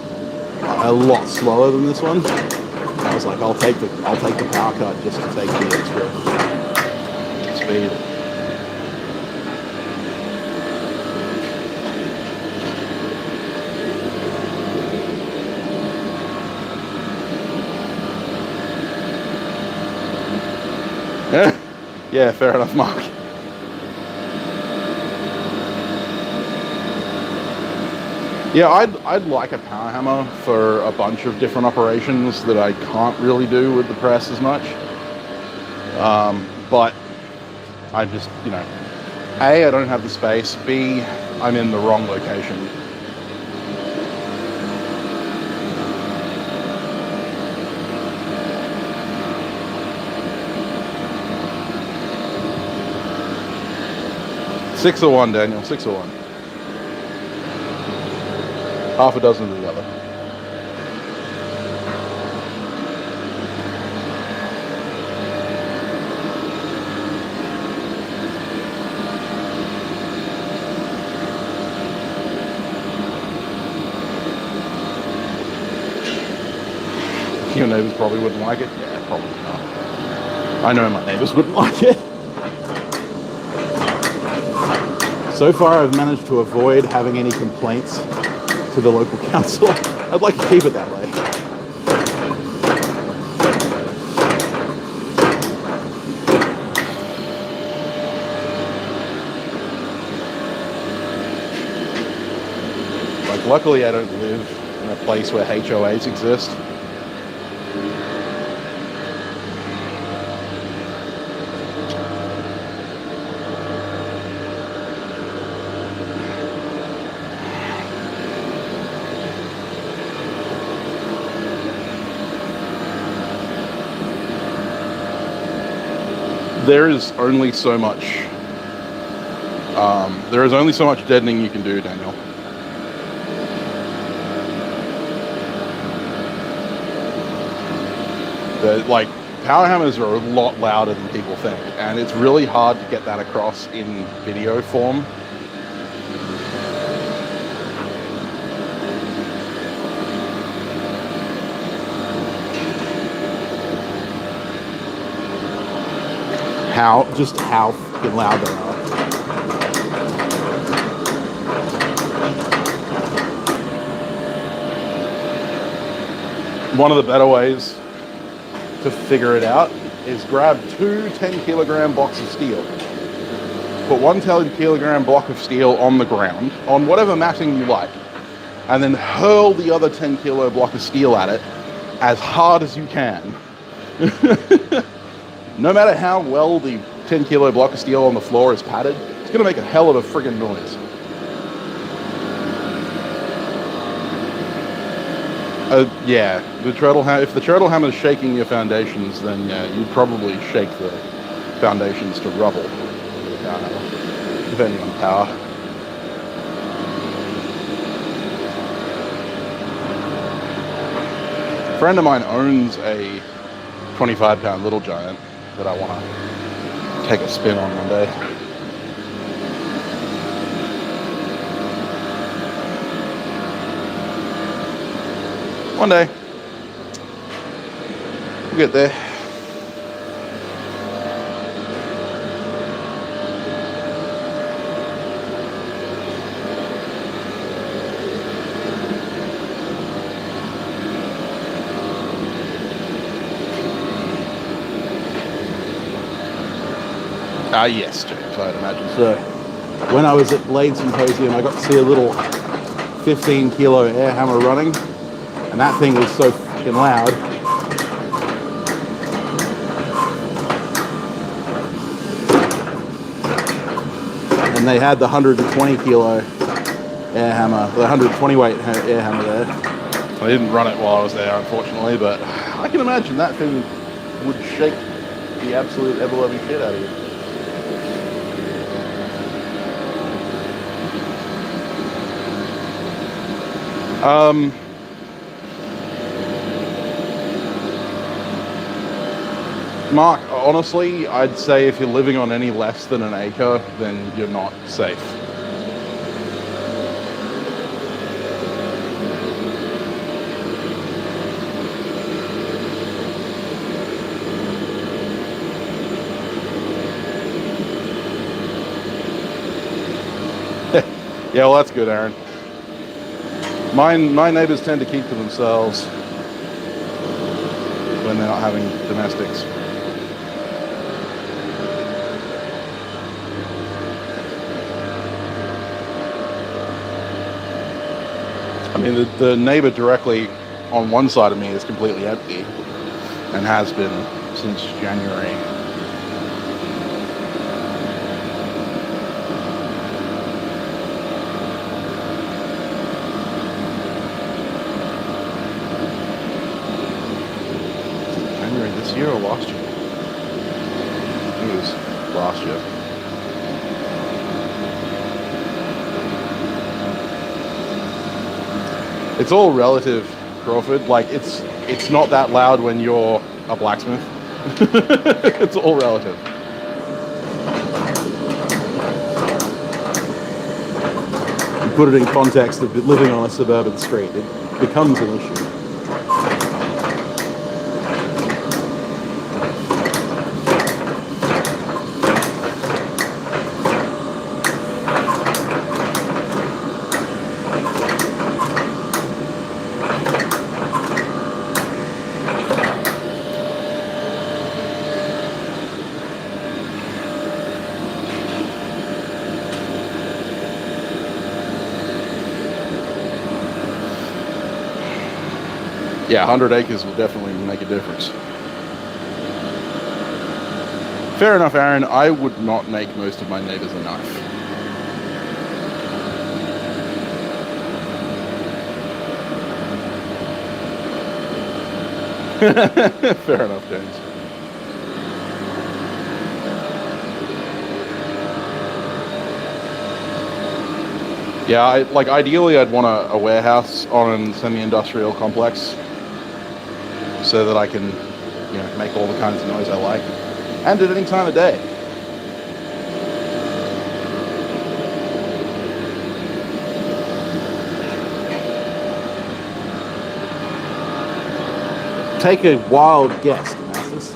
a lot slower than this one. I was like, I'll take the power cut just to take the extra speed. Yeah, fair enough, Mark. Yeah, I'd like a power hammer for a bunch of different operations that I can't really do with the press as much. But I just, you know, A, I don't have the space. B, I'm in the wrong location. Six or one, Daniel, 6 or 1. Half a dozen of the other. Your neighbors probably wouldn't like it. Yeah, probably not. I know my neighbors wouldn't like it. So far, I've managed to avoid having any complaints to the local council. I'd like to keep it that way. Like, luckily I don't live in a place where HOAs exist. There is only so much. There is only so much deadening you can do, Daniel. Like, power hammers are a lot louder than people think, and it's really hard to get that across in video form. Just how fucking loud they are. One of the better ways to figure it out is grab two 10-kilogram blocks of steel. Put one 10-kilogram block of steel on the ground, on whatever matting you like, and then hurl the other 10-kilo block of steel at it as hard as you can. No matter how well the 10-kilo block of steel on the floor is padded, it's going to make a hell of a friggin' noise. Yeah, if the turtle hammer is shaking your foundations, then yeah, you'd probably shake the foundations to rubble, depending on power. A friend of mine owns a 25-pound Little Giant that I want to take a spin on one day. One day. We'll get there. Yes, James, I'd imagine. So, when I was at Blade Symposium, I got to see a little 15-kilo air hammer running, and that thing was so fucking loud. And they had the 120-kilo air hammer, the 120-weight air hammer there. I didn't run it while I was there, unfortunately, but I can imagine that thing would shake the absolute ever-loving shit out of you. Mark, honestly, I'd say if you're living on any less than an acre, then you're not safe. Yeah, well, that's good, Aaron. My neighbors tend to keep to themselves when they're not having domestics. I mean, the neighbor directly on one side of me is completely empty and has been since January. This year or last year? I think it was last year. It's all relative, Crawford. Like, it's not that loud when you're a blacksmith. It's all relative. You put it in context of living on a suburban street, it becomes an issue. Yeah, 100 acres will definitely make a difference. Fair enough, Aaron. I would not make most of my neighbors a knife. Fair enough, James. Yeah, ideally I'd want a warehouse on a semi-industrial complex so that I can, make all the kinds of noise I like, and at any time of day. Take a wild guess, Damascus.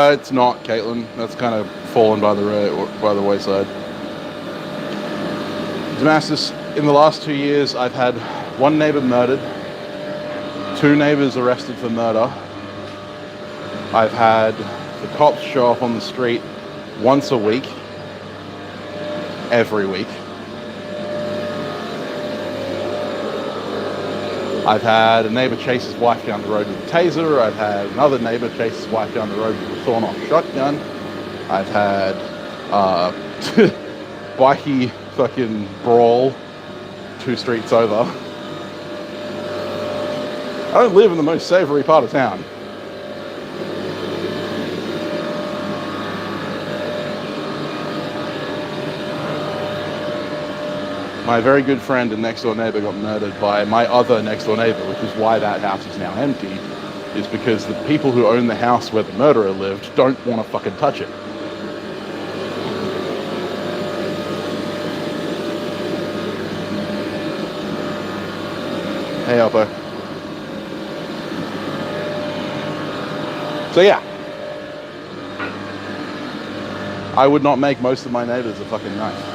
It's not, Caitlin. That's kind of fallen by the wayside. Damascus, in the last 2 years, I've had one neighbor murdered, 2 neighbors arrested for murder. I've had the cops show up on the street once a week, every week. I've had a neighbor chase his wife down the road with a taser. I've had another neighbor chase his wife down the road with a sawn-off shotgun. I've had bikey fucking brawl 2 streets over. I don't live in the most savory part of town. My very good friend and next door neighbor got murdered by my other next door neighbor, which is why that house is now empty, is because the people who own the house where the murderer lived don't want to fucking touch it. Hey, Alpo. So yeah, I would not make most of my neighbors a fucking knife.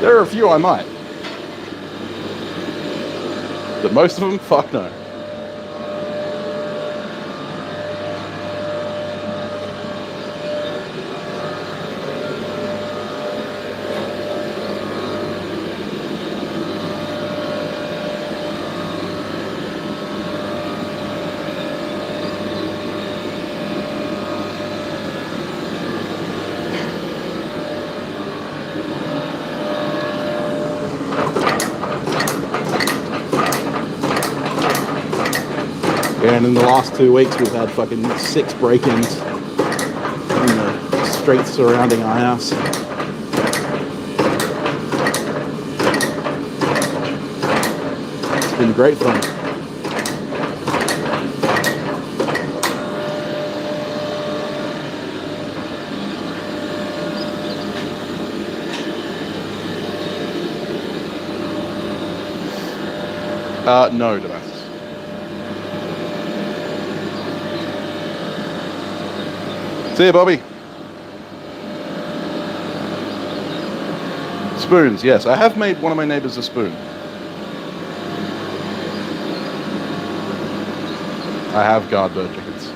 There are a few I might. But most of them, fuck no. And in the last 2 weeks, we've had fucking 6 break-ins in the streets surrounding our house. It's been great fun. No, Damascus. See ya, Bobby. Spoons, yes. I have made one of my neighbors a spoon. I have guard bird chickens.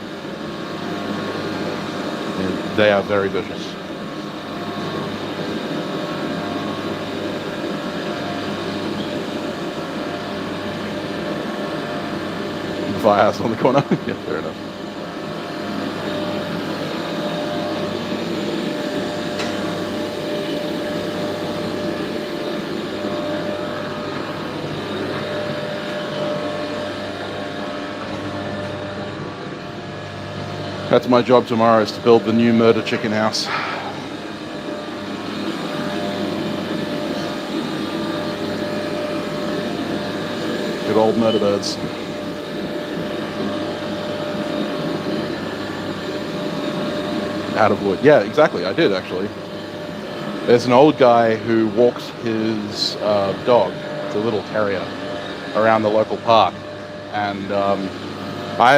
And they are very vicious. The firehouse on the corner? Yeah, fair enough. That's my job tomorrow, is to build the new murder chicken house. Good old murder birds. Out of wood. Yeah, exactly. I did, actually. There's an old guy who walks his dog, it's a little terrier, around the local park, and I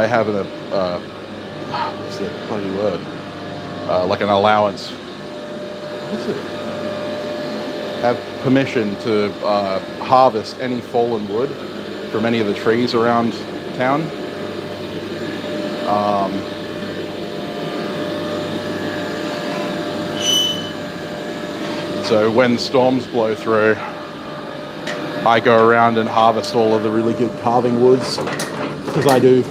have what's the bloody word? Like an allowance. What's it? Have permission to harvest any fallen wood from any of the trees around town. So when storms blow through, I go around and harvest all of the really good carving woods, because I do,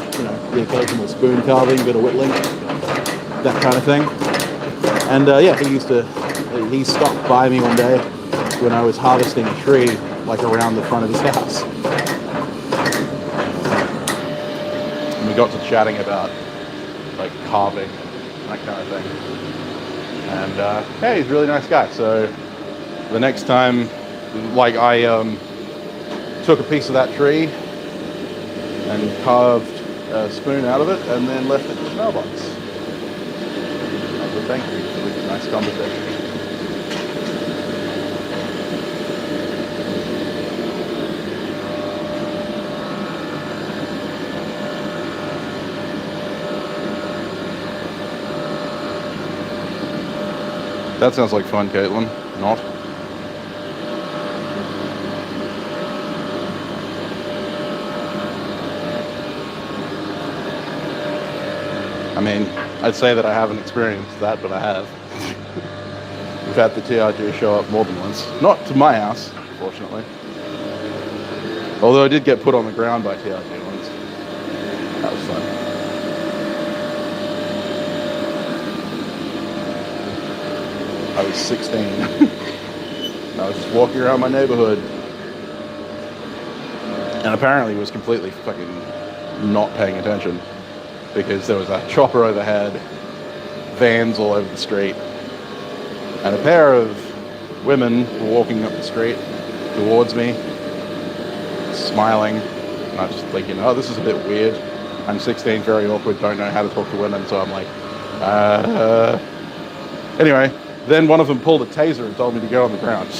the occasional spoon carving, bit of whittling, that kind of thing. And yeah, he stopped by me one day when I was harvesting a tree, like around the front of his house. And we got to chatting about like carving, that kind of thing. And yeah, he's a really nice guy. So the next time, like I took a piece of that tree and carved a spoon out of it and then left it in his mailbox. As a thank you for the nice conversation. That sounds like fun, Caitlin. Not. I mean, I'd say that I haven't experienced that, but I have. We've had the TRG show up more than once. Not to my house, fortunately. Although I did get put on the ground by TRG once. That was fun. I was 16. I was just walking around my neighborhood. And apparently was completely fucking not paying attention, because there was a chopper overhead, vans all over the street, and a pair of women were walking up the street towards me, smiling. And I was just thinking, oh, this is a bit weird. I'm 16, very awkward, don't know how to talk to women, so I'm like, Anyway, then one of them pulled a taser and told me to go on the ground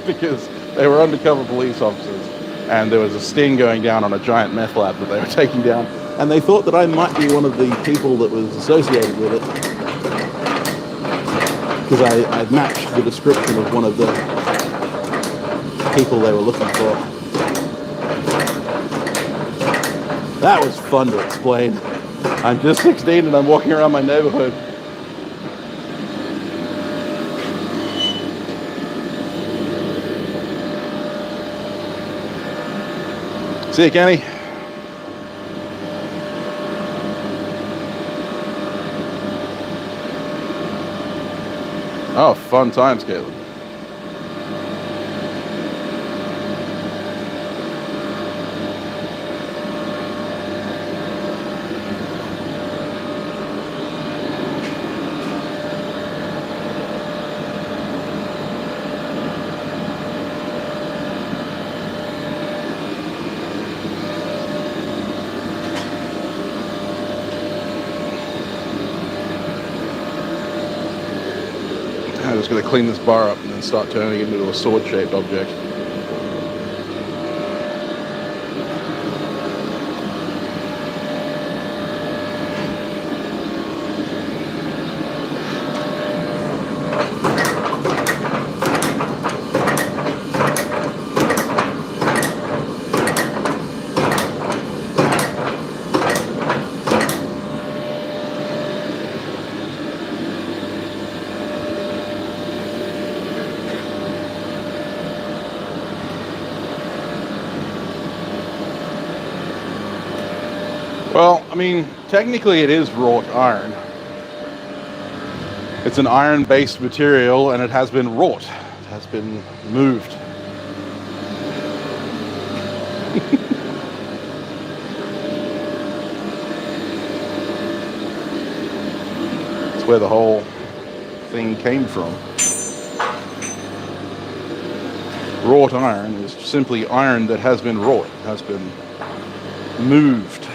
because they were undercover police officers, and there was a sting going down on a giant meth lab that they were taking down, and they thought that I might be one of the people that was associated with it, because I matched the description of one of the people they were looking for. That was fun to explain. I'm just 16 and I'm walking around my neighborhood. See you, Kenny. Oh, fun times, Caleb. I'm just going to clean this bar up and then start turning it into a sword-shaped object. Well, I mean, technically it is wrought iron. It's an iron-based material and it has been wrought. It has been moved. where the whole thing came from. Wrought iron is simply iron that has been wrought, has been moved.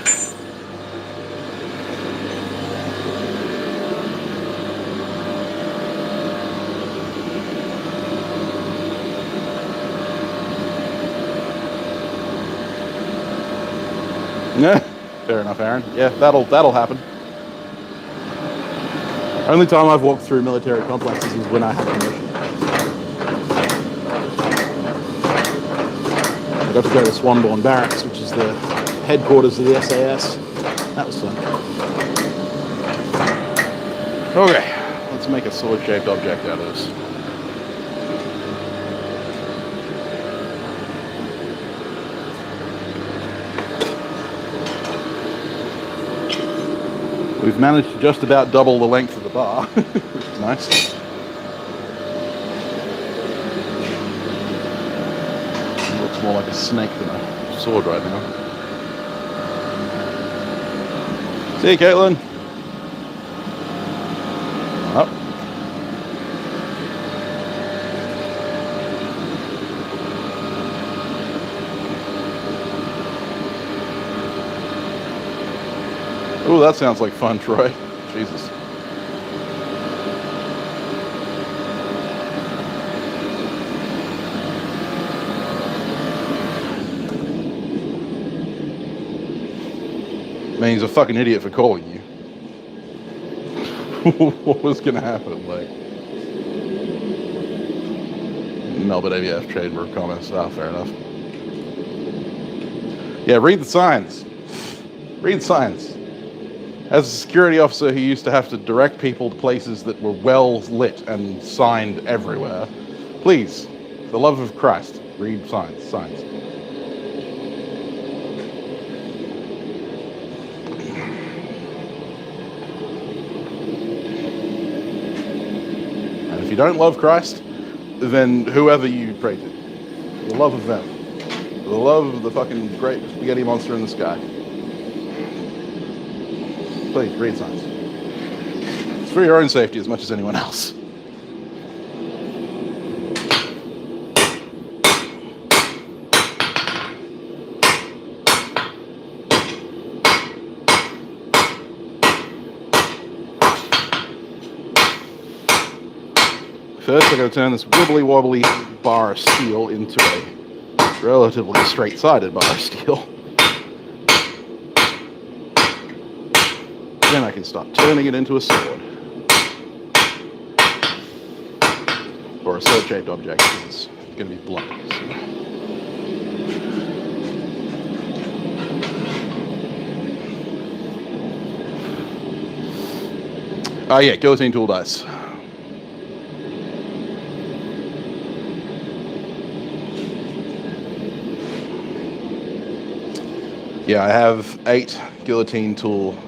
Yeah, fair enough, Aaron. Yeah, that'll happen. Only time I've walked through military complexes is when I had permission. I got to go to Swanbourne Barracks, which is the headquarters of the SAS. That was fun. Okay, let's make a sword-shaped object out of this. We've managed to just about double the length of the bar, which is nice. It looks more like a snake than a sword right now. See you, Caitlin. Up. Oh, that sounds like fun, Troy. Jesus. Man, he's a fucking idiot for calling you. What was gonna happen? Like, Melbourne AVF Chamber of Commerce. Ah, fair enough. Yeah, read the signs. Read the signs. As a security officer who used to have to direct people to places that were well lit and signed everywhere, please, for the love of Christ, read signs. Signs. And if you don't love Christ, then whoever you pray to, for the love of them, for the love of the fucking great spaghetti monster in the sky, please read signs. It's for your own safety as much as anyone else. First, I'm going to turn this wibbly wobbly bar of steel into a relatively straight-sided bar of steel. Then I can start turning it into a sword. Or a sword-shaped object, because it's going to be blunt. Oh yeah, guillotine tool dice. Yeah, I have 8 guillotine tool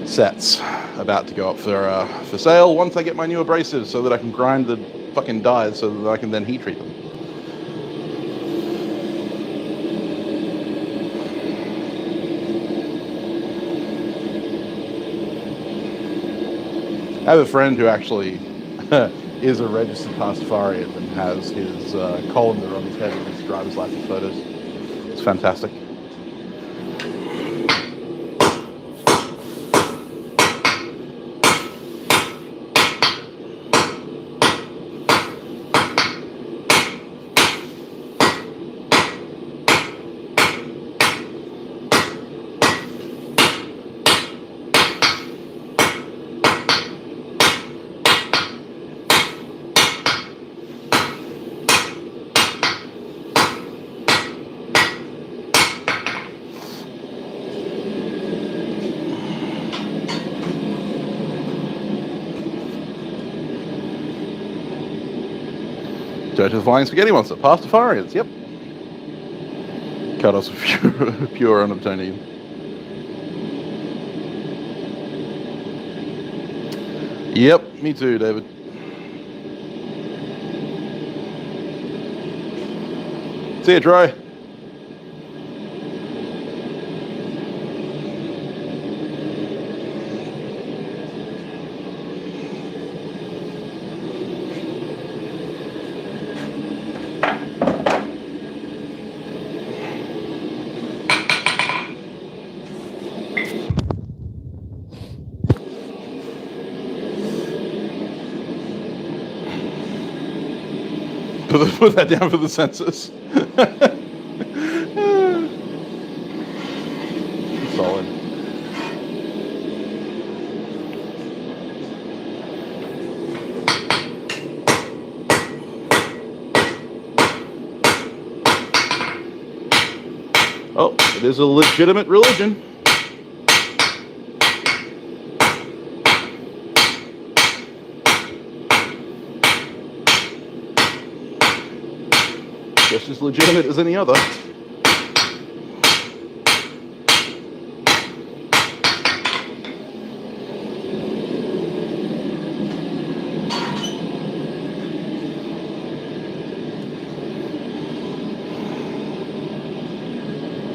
sets about to go up for sale once I get my new abrasives, so that I can grind the fucking dies so that I can then heat treat them. I have a friend who actually is a registered pastafarian and has his colander on his head in his driver's license photos. It's fantastic. Church of the Flying Spaghetti Monster. Pastafarians, yep. Cut us pure unobtainium. Yep, me too, David. See you, Troy. Put that down for the census. Solid. Oh, it is a legitimate religion. Just as legitimate as any other.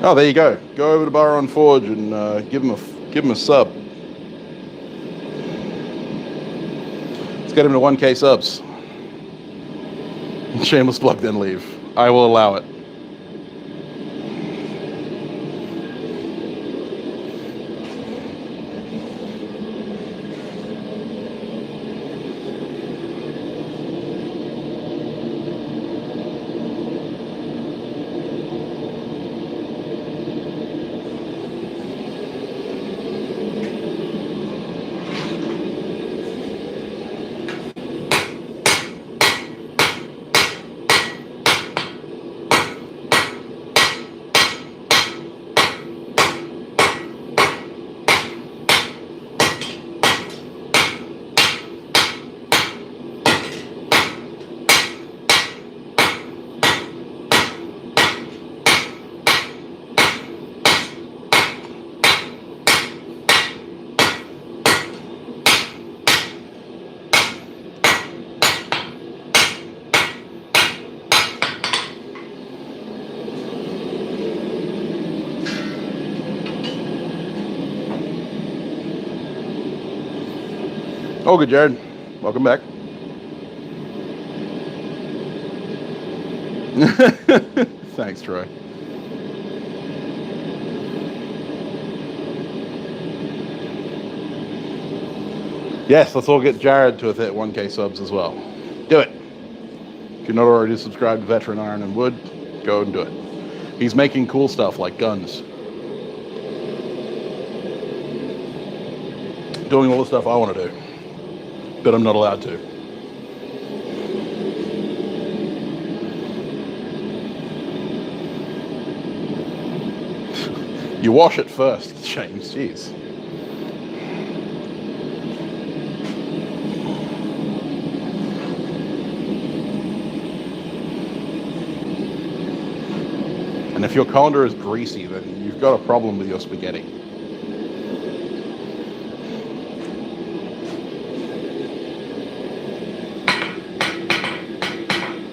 Oh, there you go. Go over to Baron Forge and give him a sub. Let's get him to 1K subs. Shameless plug, then leave. I will allow it. Oh, good, Jared. Welcome back. Thanks, Troy. Yes, let's all get Jared to hit 1K subs as well. Do it. If you're not already subscribed to Veteran Iron and Wood, go and do it. He's making cool stuff like guns. Doing all the stuff I want to do, but I'm not allowed to. You wash it first, James. Jeez. And if your colander is greasy, then you've got a problem with your spaghetti.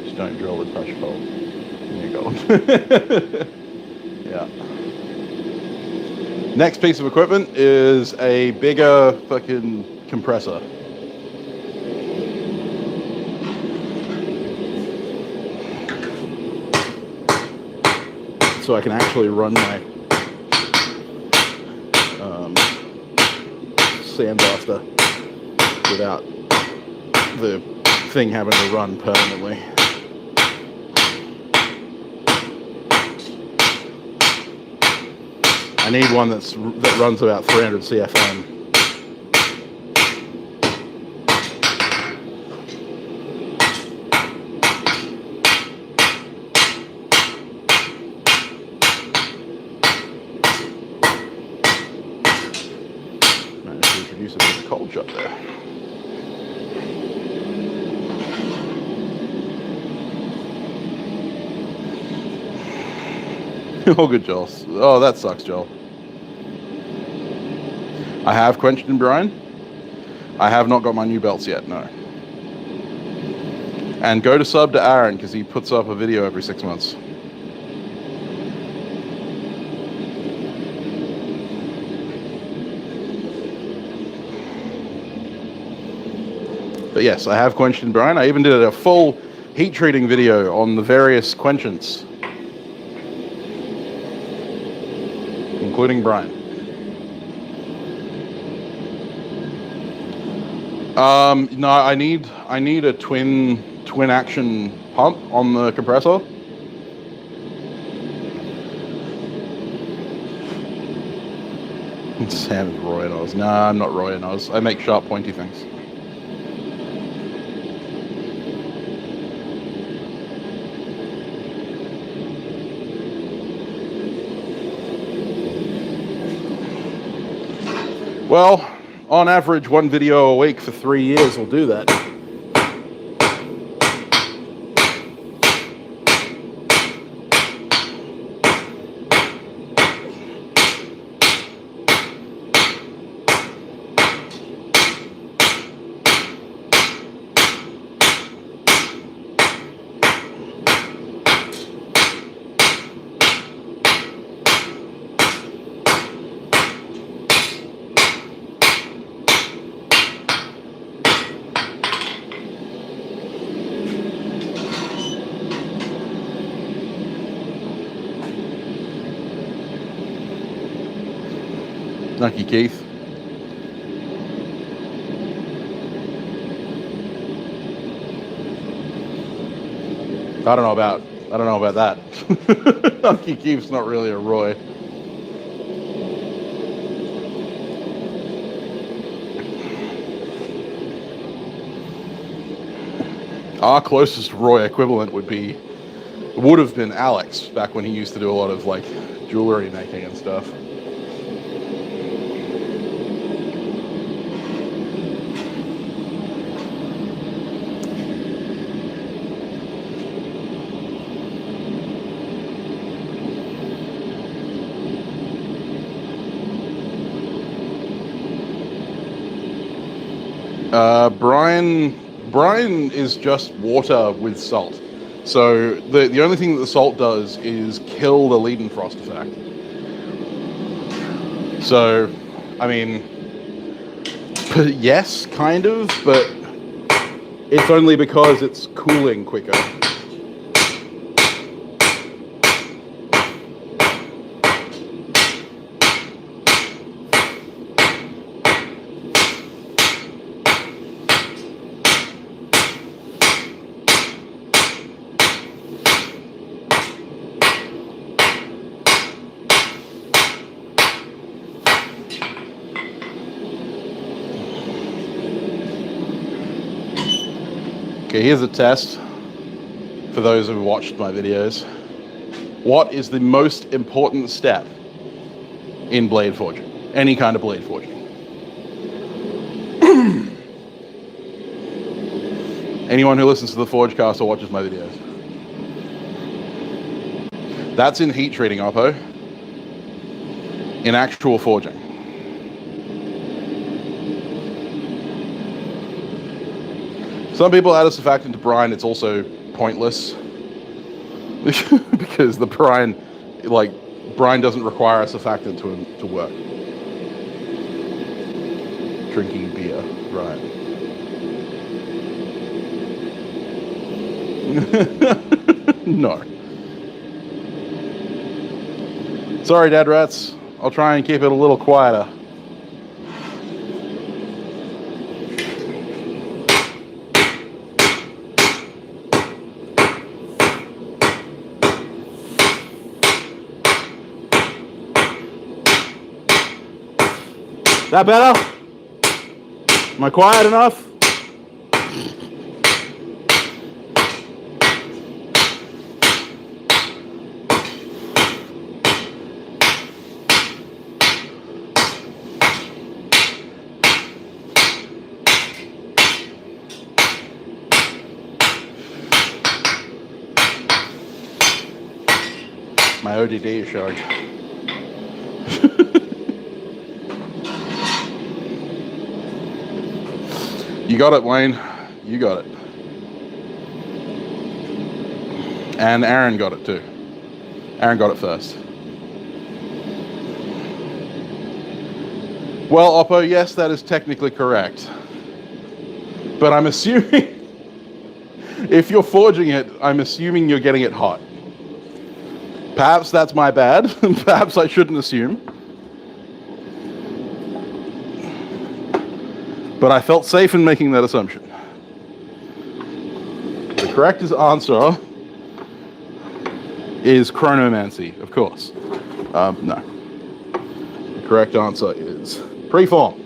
Just don't drill with pressure hole. There you go. Yeah. Next piece of equipment is a bigger fucking compressor. So I can actually run my sandblaster without the thing having to run permanently. I need one that runs about 300 CFM. Managed to introduce a bit of cold shot there. Oh, good, Joel. Oh, that sucks, Joel. I have quenched in brine. I have not got my new belts yet, no. And go to sub to Aaron, because he puts up a video every 6 months. But yes, I have quenched in brine. I even did a full heat treating video on the various quenchants, including brine. No, I need a twin action pump on the compressor. Sam is Roy and Oz. Nah, I'm not Roy and Oz. I make sharp, pointy things. Well, on average, one video a week for 3 years will do that. Thank you, Keith. I don't know about that. Donkey Keith's not really a Roy. Our closest Roy equivalent would have been Alex back when he used to do a lot of like jewelry making and stuff. Brine is just water with salt. So the only thing that the salt does is kill the lead and frost effect. So, I mean, yes, kind of, but it's only because it's cooling quicker. Okay, here's a test for those who watched my videos. What is the most important step in blade forging? Any kind of blade forging. Anyone who listens to the Forgecast or watches my videos. That's in heat treating, Oppo. In actual forging. Some people add a surfactant to brine. It's also pointless because the brine doesn't require a surfactant to work. Drinking beer, right? No. Sorry, Dad Rats. I'll try and keep it a little quieter. That better? Am I quiet enough? My ODD is showing. You got it, Wayne. You got it. And Aaron got it too. Aaron got it first. Well, Oppo, yes, that is technically correct. But I'm assuming, if you're forging it, I'm assuming you're getting it hot. Perhaps that's my bad. Perhaps I shouldn't assume. But I felt safe in making that assumption. The correct answer is chronomancy, of course. No. The correct answer is preform.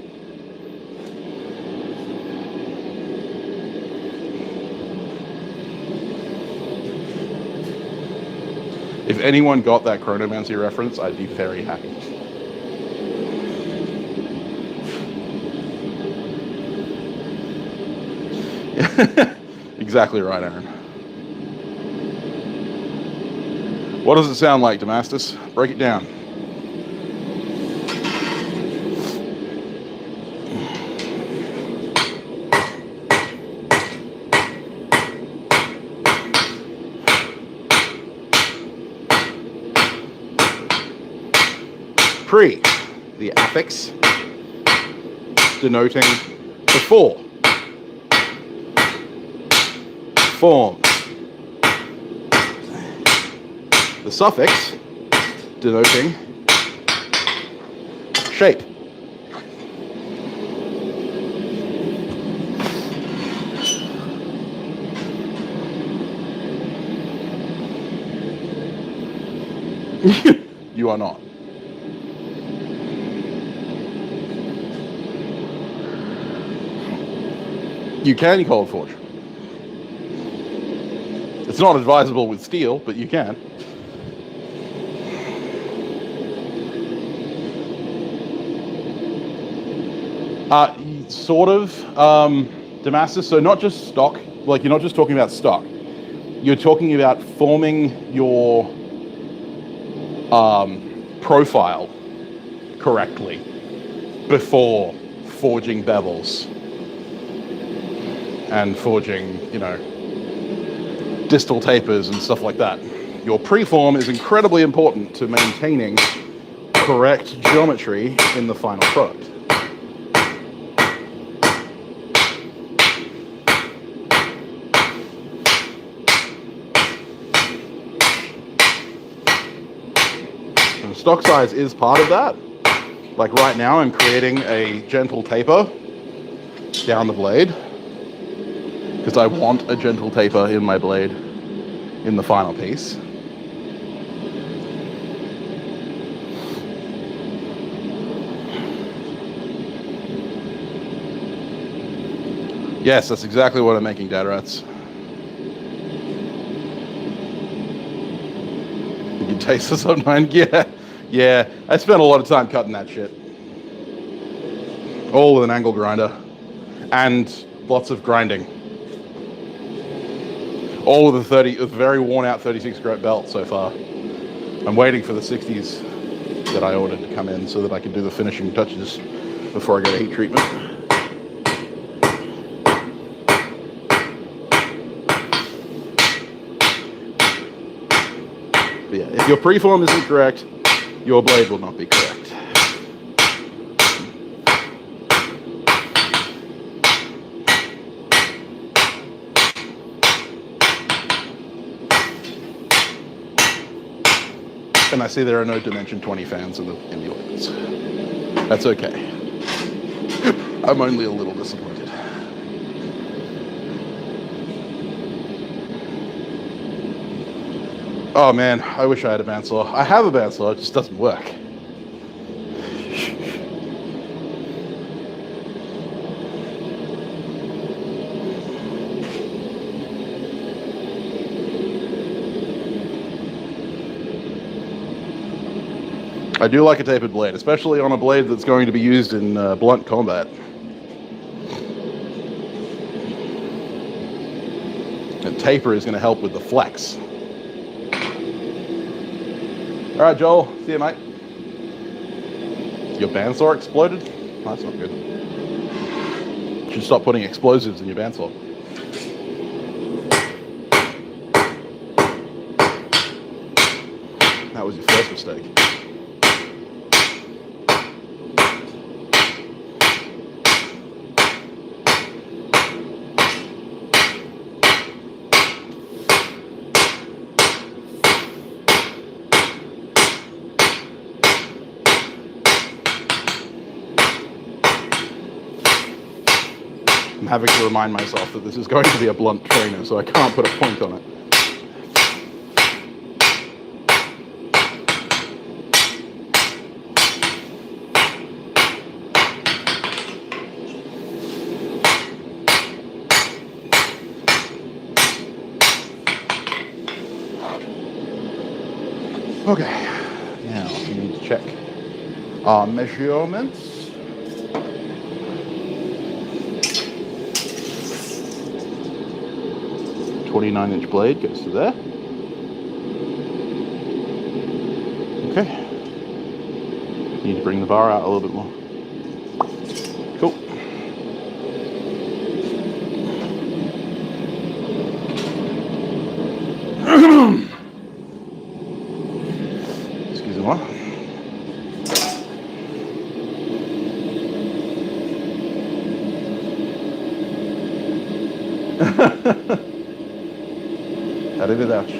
If anyone got that chronomancy reference, I'd be very happy. Exactly right, Aaron. What does it sound like, Damascus? Break it down. Pre, the affix, denoting before. Form, the suffix, denoting shape. You are not. You can cold forge. It's not advisable with steel, but you can. Sort of, Damascus. So not just stock, like you're not just talking about stock. You're talking about forming your profile correctly before forging bevels and forging, distal tapers and stuff like that. Your preform is incredibly important to maintaining correct geometry in the final product. And stock size is part of that. Like right now, I'm creating a gentle taper down the blade because I want a gentle taper in my blade in the final piece. Yes, that's exactly what I'm making, Dad Rats. You can taste this on mine? Yeah. I spent a lot of time cutting that shit. All with an angle grinder and lots of grinding. All with a very worn out 36 grit belt so far. I'm waiting for the 60s that I ordered to come in so that I can do the finishing touches before I go to heat treatment. But yeah, if your preform isn't correct, your blade will not be correct. And I see there are no Dimension 20 fans in the audience. That's okay. I'm only a little disappointed. Oh man, I wish I had a bandsaw. I have a bandsaw, it just doesn't work. I do like a tapered blade, especially on a blade that's going to be used in blunt combat. A taper is going to help with the flex. All right, Joel, see you, mate. Your bandsaw exploded? Oh, that's not good. You should stop putting explosives in your bandsaw. That was your first mistake. having to remind myself that this is going to be a blunt trainer, so I can't put a point on it. Okay, now we need to check our measurements. 29-inch blade goes to there. Okay. Need to bring the bar out a little bit more. Cool. Excusez-moi. Arrivederci.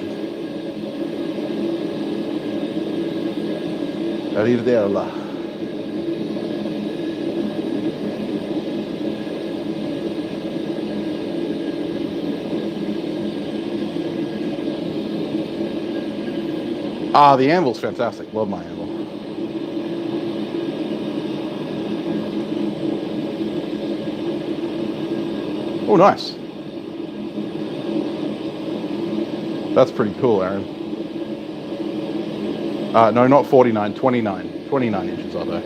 Arrivederla. Ah, the anvil's fantastic. Love my anvil. Oh, nice. That's pretty cool, Aaron. No, not 49, 29. 29 inches, are they?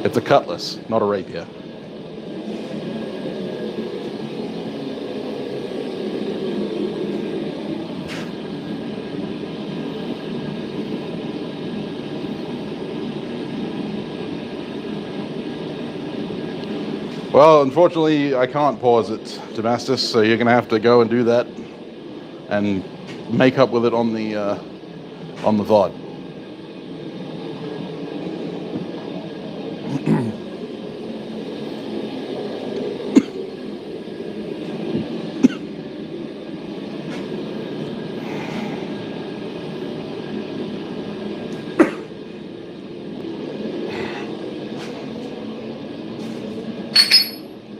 It's a cutlass, not a rapier. Well, unfortunately, I can't pause it, Damascus, so you're going to have to go and do that and make up with it on the VOD.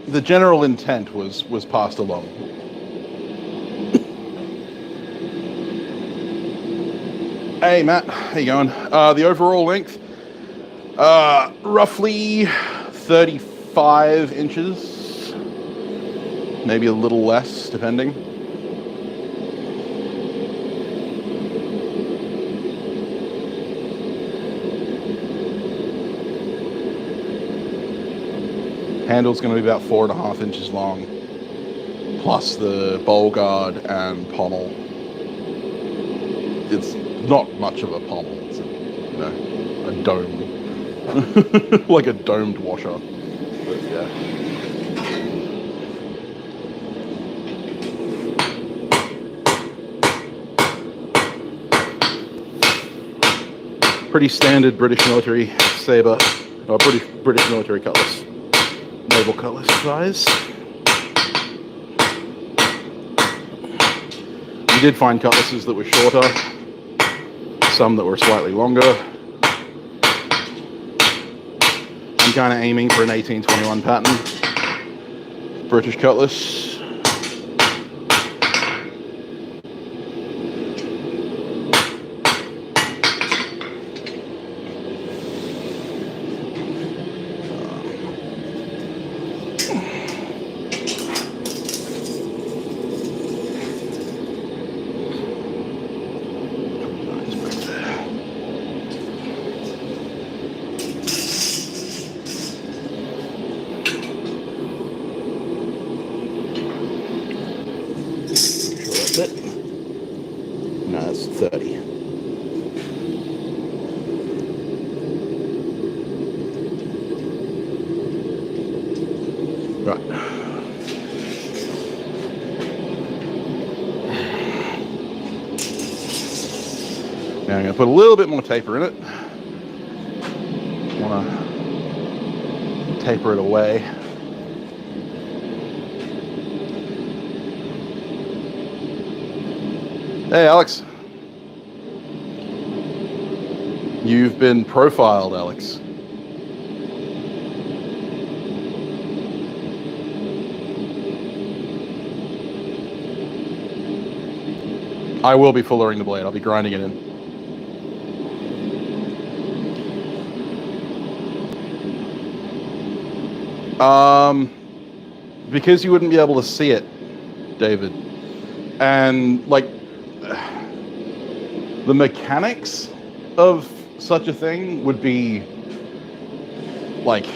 The general intent was passed along. Hey Matt, how you going? The overall length, roughly 35 inches, maybe a little less, depending. Handle's going to be about 4.5 inches long, plus the bowl guard and pommel. It's not much of a pommel. It's a dome, like a domed washer. But yeah. Pretty standard British military saber, or British military cutlass. Naval cutlass size. We did find cutlasses that were shorter, some that were slightly longer. I'm kind of aiming for an 1821 pattern British cutlass. No, that's 30. Right. Now I'm going to put a little bit more taper in it. Want to taper it away. Hey, Alex. You've been profiled, Alex. I will be fullering the blade. I'll be grinding it in. Because you wouldn't be able to see it, David. And, like, the mechanics of such a thing would be, like,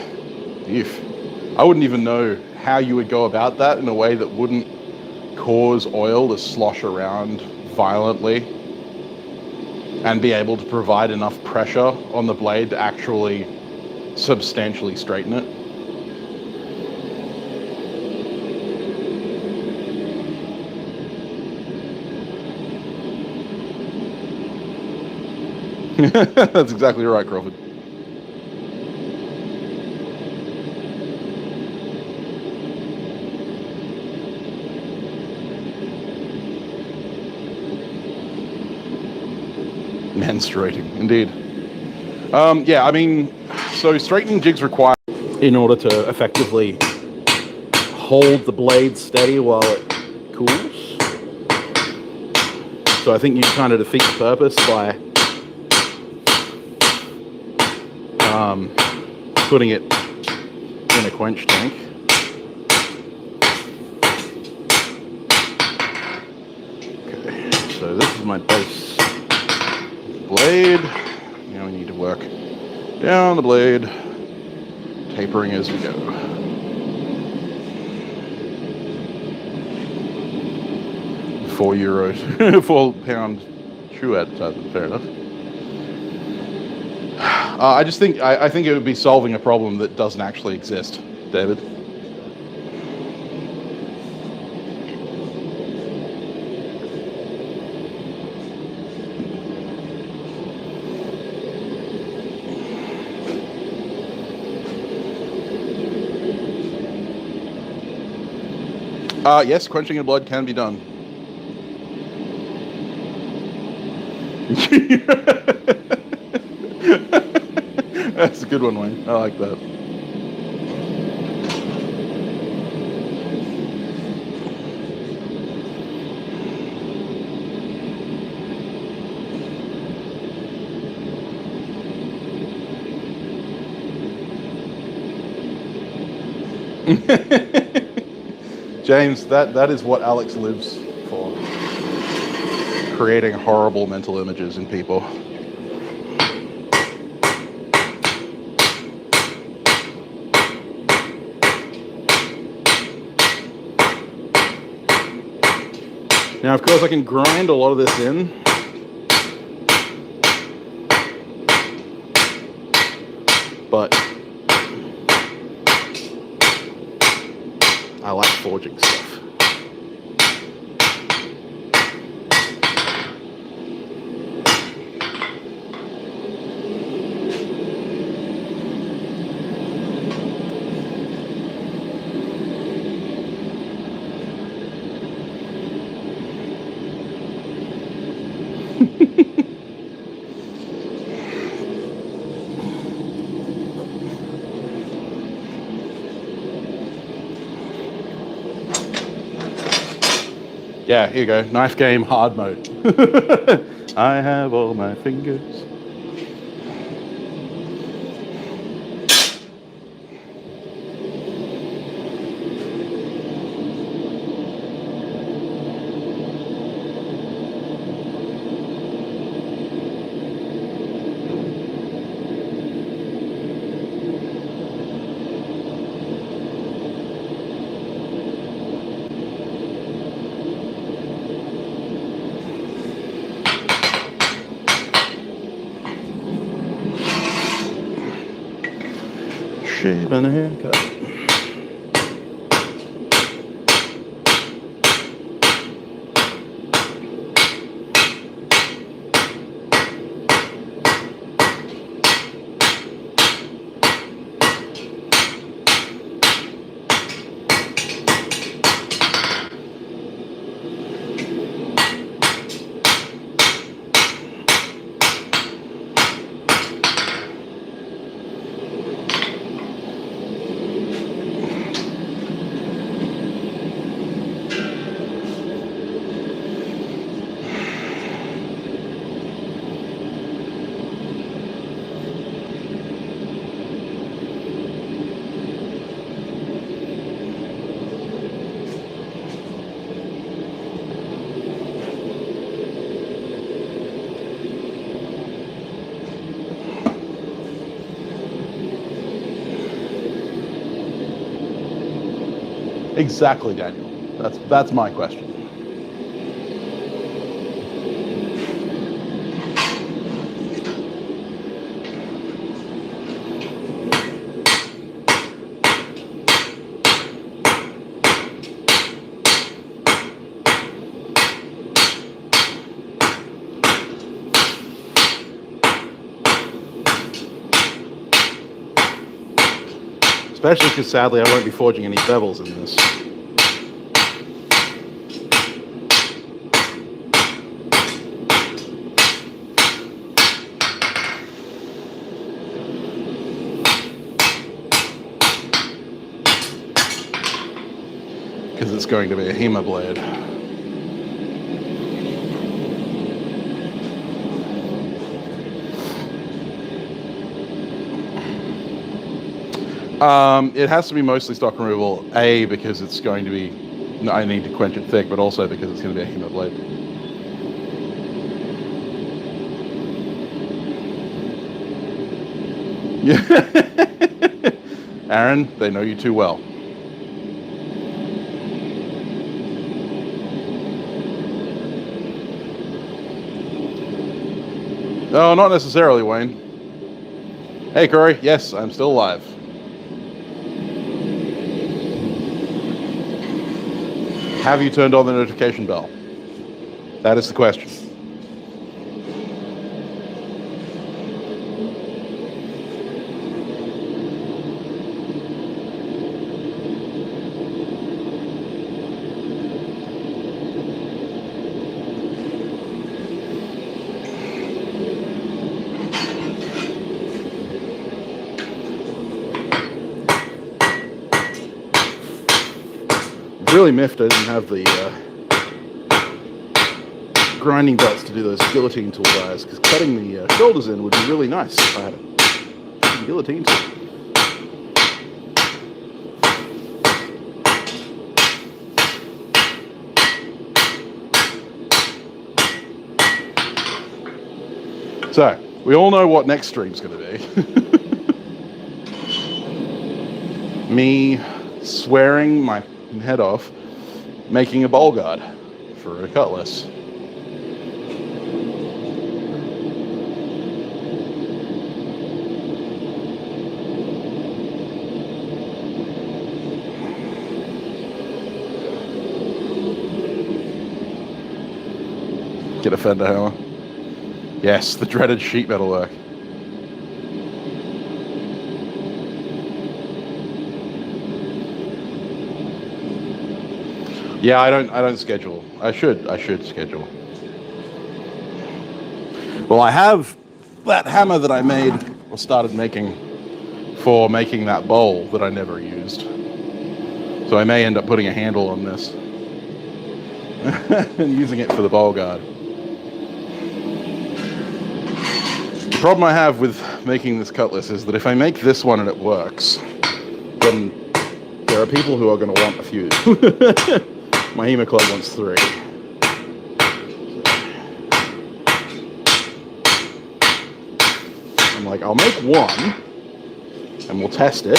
I wouldn't even know how you would go about that in a way that wouldn't cause oil to slosh around violently and be able to provide enough pressure on the blade to actually substantially straighten it. That's exactly right, Crawford. Menstruating, indeed. Yeah, I mean, so straightening jigs require, in order to effectively hold the blade steady while it cools. So I think you kind of defeat the purpose by putting it in a quench tank. Okay, so this is my base blade. Now we need to work down the blade, tapering as we go. €4, £4 shoe advertisement. Fair enough. I think it would be solving a problem that doesn't actually exist, David. Yes, quenching in blood can be done. That's a good one, Wayne. I like that. James, that is what Alex lives for. Creating horrible mental images in people. Now, of course, I can grind a lot of this in. But I like forging stuff. Yeah, here you go. Knife game hard mode. I have all my fingers. Shave and a haircut. Exactly, Daniel. That's my question. Especially because sadly I won't be forging any bevels in this. Because it's going to be a HEMA blade. It has to be mostly stock removal, A, because it's going to be, I need to quench it thick, but also because it's going to be a HEMA blade. Yeah. Aaron, they know you too well. No, not necessarily, Wayne. Hey, Corey. Yes, I'm still alive. Have you turned on the notification bell? That is the question. Really miffed I didn't have the grinding belts to do those guillotine tool dies, because cutting the shoulders in would be really nice if I had a guillotine tool. So, we all know what next stream's going to be. Me swearing my head off, making a bowl guard for a Cutlass. Get a fender hammer. Yes, the dreaded sheet metal work. Yeah, I don't schedule. I should schedule. Well, I have that hammer that I made or started making for making that bowl that I never used. So I may end up putting a handle on this and using it for the bowl guard. The problem I have with making this Cutlass is that if I make this one and it works, then there are people who are going to want a few. My HEMA club wants 3. I'm like, I'll make 1, and we'll test it.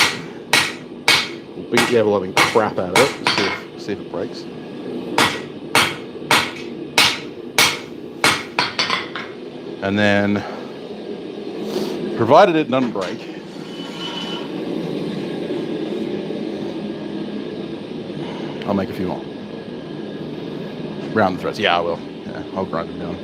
We'll beat the ever-loving crap out of it, see if it breaks. And then, provided it doesn't break, I'll make a few more. Round the threads. Yeah, I will. Yeah, I'll grind them down.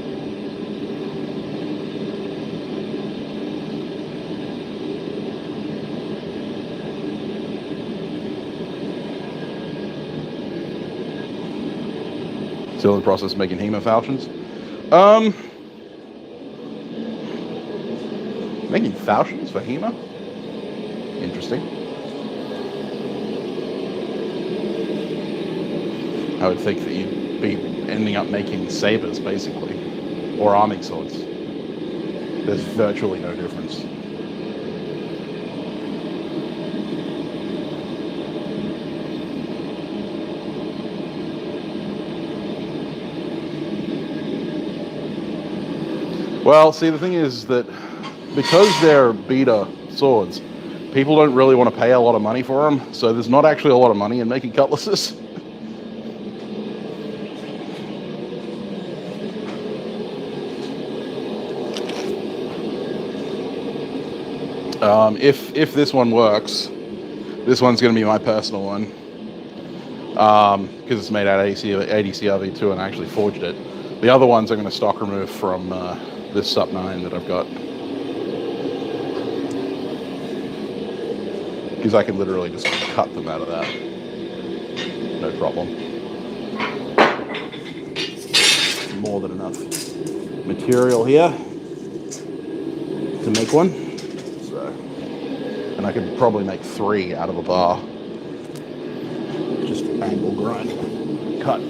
Still in the process of making HEMA falchions. Making falchions for HEMA? Interesting. I would think that you'd be ending up making sabers, basically, or arming swords. There's virtually no difference. Well, see, the thing is that because they're beater swords, people don't really want to pay a lot of money for them, so there's not actually a lot of money in making cutlasses. If this one works, this one's going to be my personal one, because it's made out of ADCRV2 and I actually forged it. The other ones I'm going to stock remove from this Sup 9 that I've got, because I can literally just cut them out of that, no problem. More than enough material here to make one. And I could probably make 3 out of a bar. Just angle grind, cut.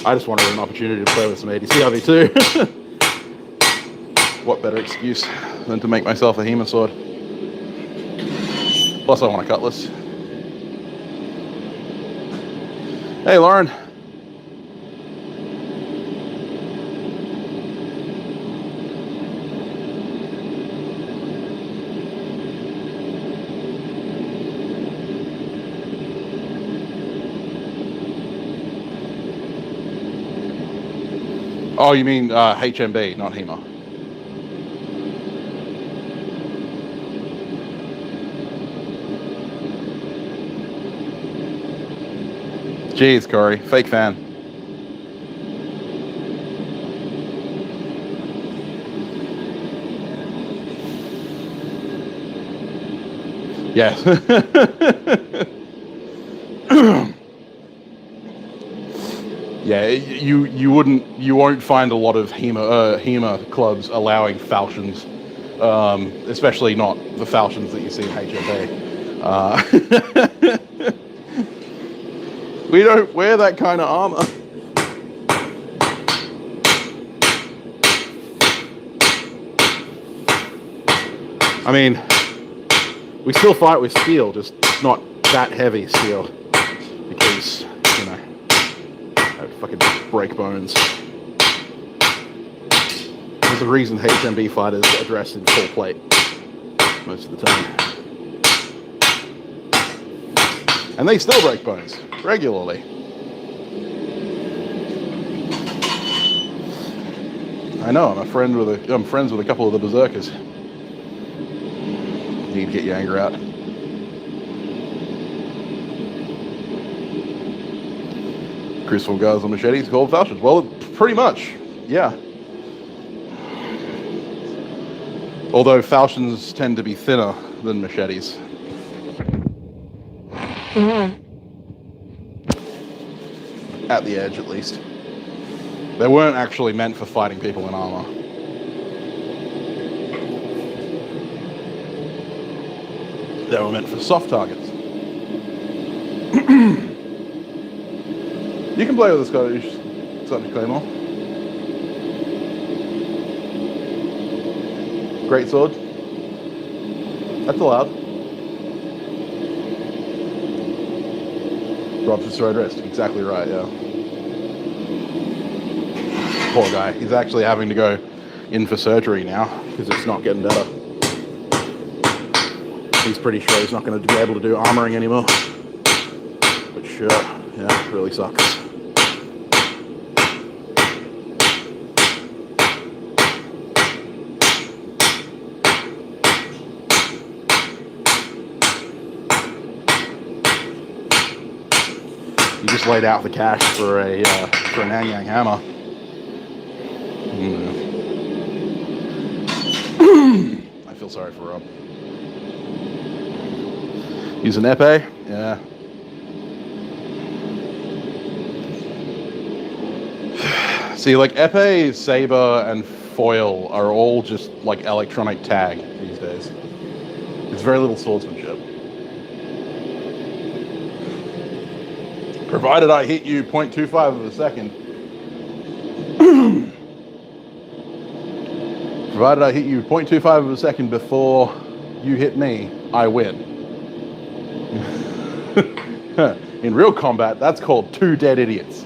I just wanted an opportunity to play with some ADCRV2. What better excuse than to make myself a HEMA sword? Plus I want a cutlass. Hey Lauren. Oh, you mean HMB, not HEMA. Jeez, Corey, fake fan. Yes. Yeah, you won't find a lot of HEMA clubs allowing falchions, especially not the falchions that you see in HMB. We don't wear that kind of armor. I mean, we still fight with steel, just not that heavy steel, because, you know, fucking break bones. There's a reason HMB fighters are dressed in full plate most of the time. And they still break bones regularly. I know, I'm friends with a couple of the berserkers. You need to get your anger out. Crucible guys on machetes called falchions. Well, pretty much, yeah. Although falchions tend to be thinner than machetes. At the edge, at least. They weren't actually meant for fighting people in armor. They were meant for soft targets. You can play with the Scottish Claymore. Great sword. That's allowed. Rob's destroyed wrist. Exactly right, yeah. Poor guy. He's actually having to go in for surgery now because it's not getting better. He's pretty sure he's not going to be able to do armoring anymore. Which, yeah, really sucks. You just laid out the cash for an Anyang hammer. I feel sorry for Rob. Use an epee? Yeah. See, like epee, saber, and foil are all just like electronic tag these days. It's very little swordsmanship. Provided I hit you 0.25 of a second. Provided I hit you 0.25 of a second before you hit me, I win. In real combat, that's called 2 dead idiots.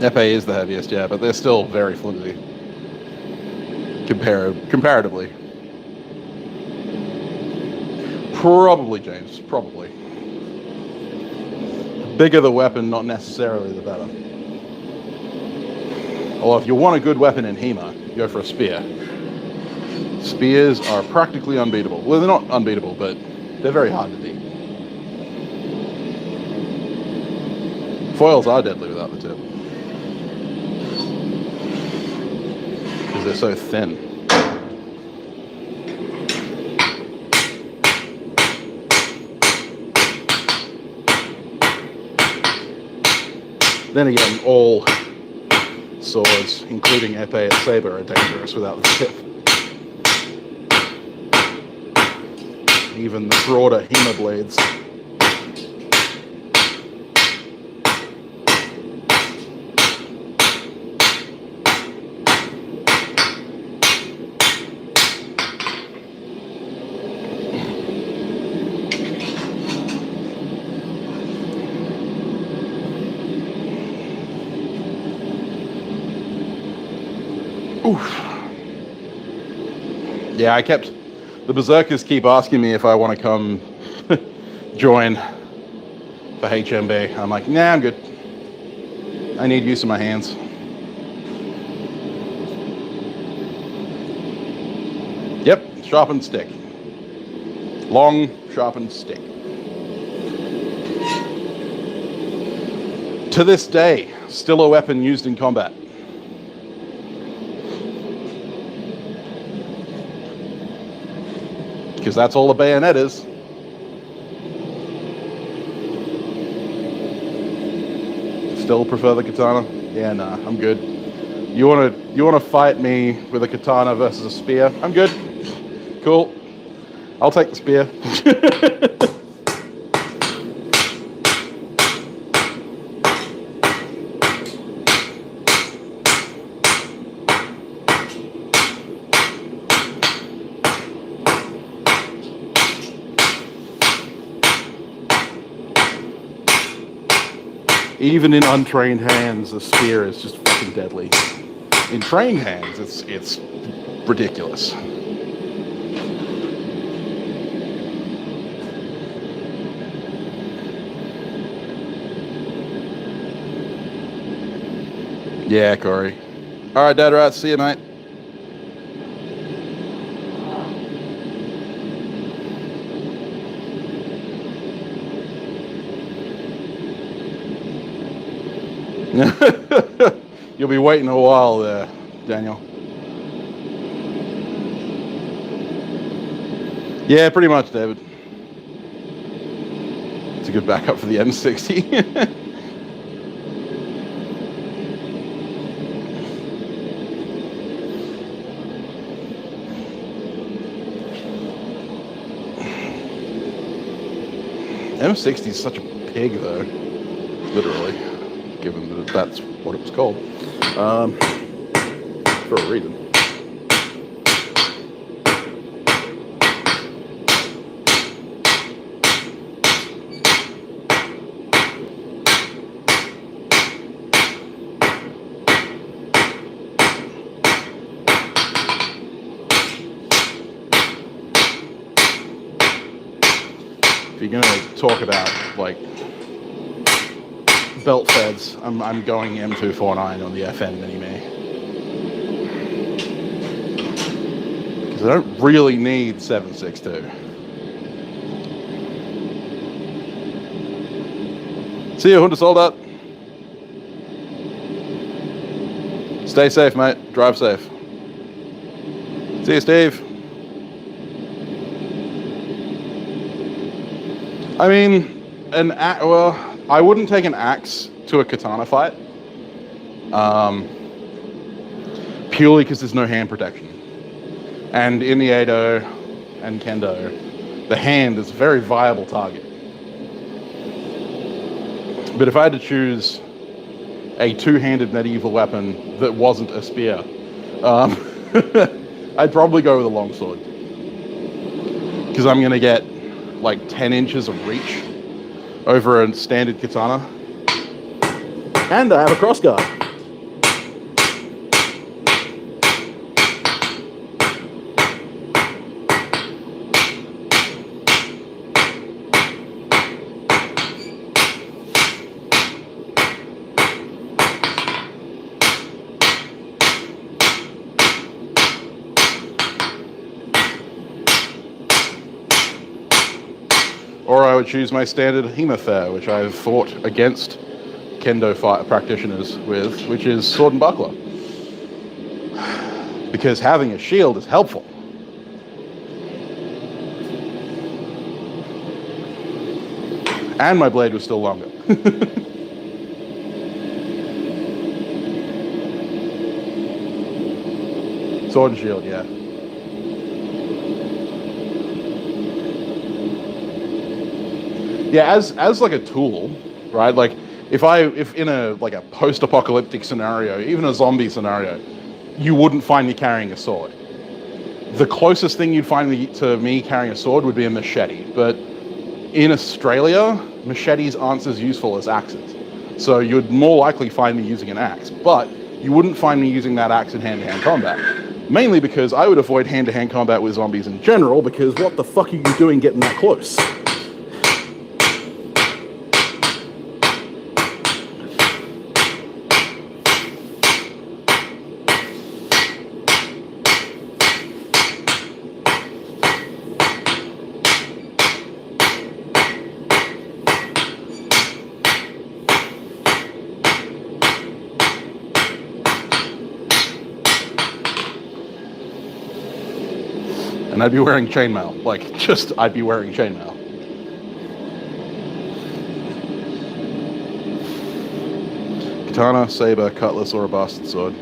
Epee is the heaviest, yeah, but they're still very flimsy. Comparatively. Probably, James, probably. Bigger the weapon, not necessarily the better. Or if you want a good weapon in HEMA, go for a spear. Spears are practically unbeatable. Well, they're not unbeatable, but they're very hard to beat. Foils are deadly without the tip. Because they're so thin. Then again, all swords, including epee and saber, are dangerous without the tip. Even the broader HEMA blades. Oof. Yeah, the Berserkers keep asking me if I want to come join for HMB. I'm like, nah, I'm good. I need use of my hands. Yep, sharpened stick. Long, sharpened stick. To this day, still a weapon used in combat. Because that's all a bayonet is. Still prefer the katana? Yeah, nah, I'm good. You wanna fight me with a katana versus a spear? I'm good. Cool. I'll take the spear. Even in untrained hands, a spear is just fucking deadly. In trained hands, it's ridiculous. Yeah, Corey. All right, Dad Rat, see you, mate. You'll be waiting a while there, Daniel. Yeah, pretty much, David. It's a good backup for the M60. M60 is such a pig, though. Literally. Given that that's what it was called. For a reason. if you're going to talk about like belt feds, I'm going M249 on the FN Mini-Me. Because I don't really need 762. See you, Hunter Soldat. Stay safe, mate. Drive safe. See you, Steve. I mean, well, I wouldn't take an axe to a katana fight. Purely because there's no hand protection. And in the Edo and Kendo, the hand is a very viable target. But if I had to choose a two-handed medieval weapon that wasn't a spear, I'd probably go with a longsword. Because I'm going to get like 10 inches of reach over a standard katana. And I have a crossguard. Or I would choose my standard Hemafare, which I've fought against Kendo fight practitioners with, which is sword and buckler. Because having a shield is helpful. And my blade was still longer. Sword and shield, yeah. Yeah, as like a tool, right? Like if in a like a post-apocalyptic scenario, even a zombie scenario, you wouldn't find me carrying a sword. The closest thing you'd find to me carrying a sword would be a machete. But in Australia, machetes aren't as useful as axes. So you'd more likely find me using an axe, but you wouldn't find me using that axe in hand-to-hand combat. Mainly because I would avoid hand-to-hand combat with zombies in general, because what the fuck are you doing getting that close? And I'd be wearing chainmail. Like, just, I'd be wearing chainmail. Katana, saber, cutlass, or a bastard sword.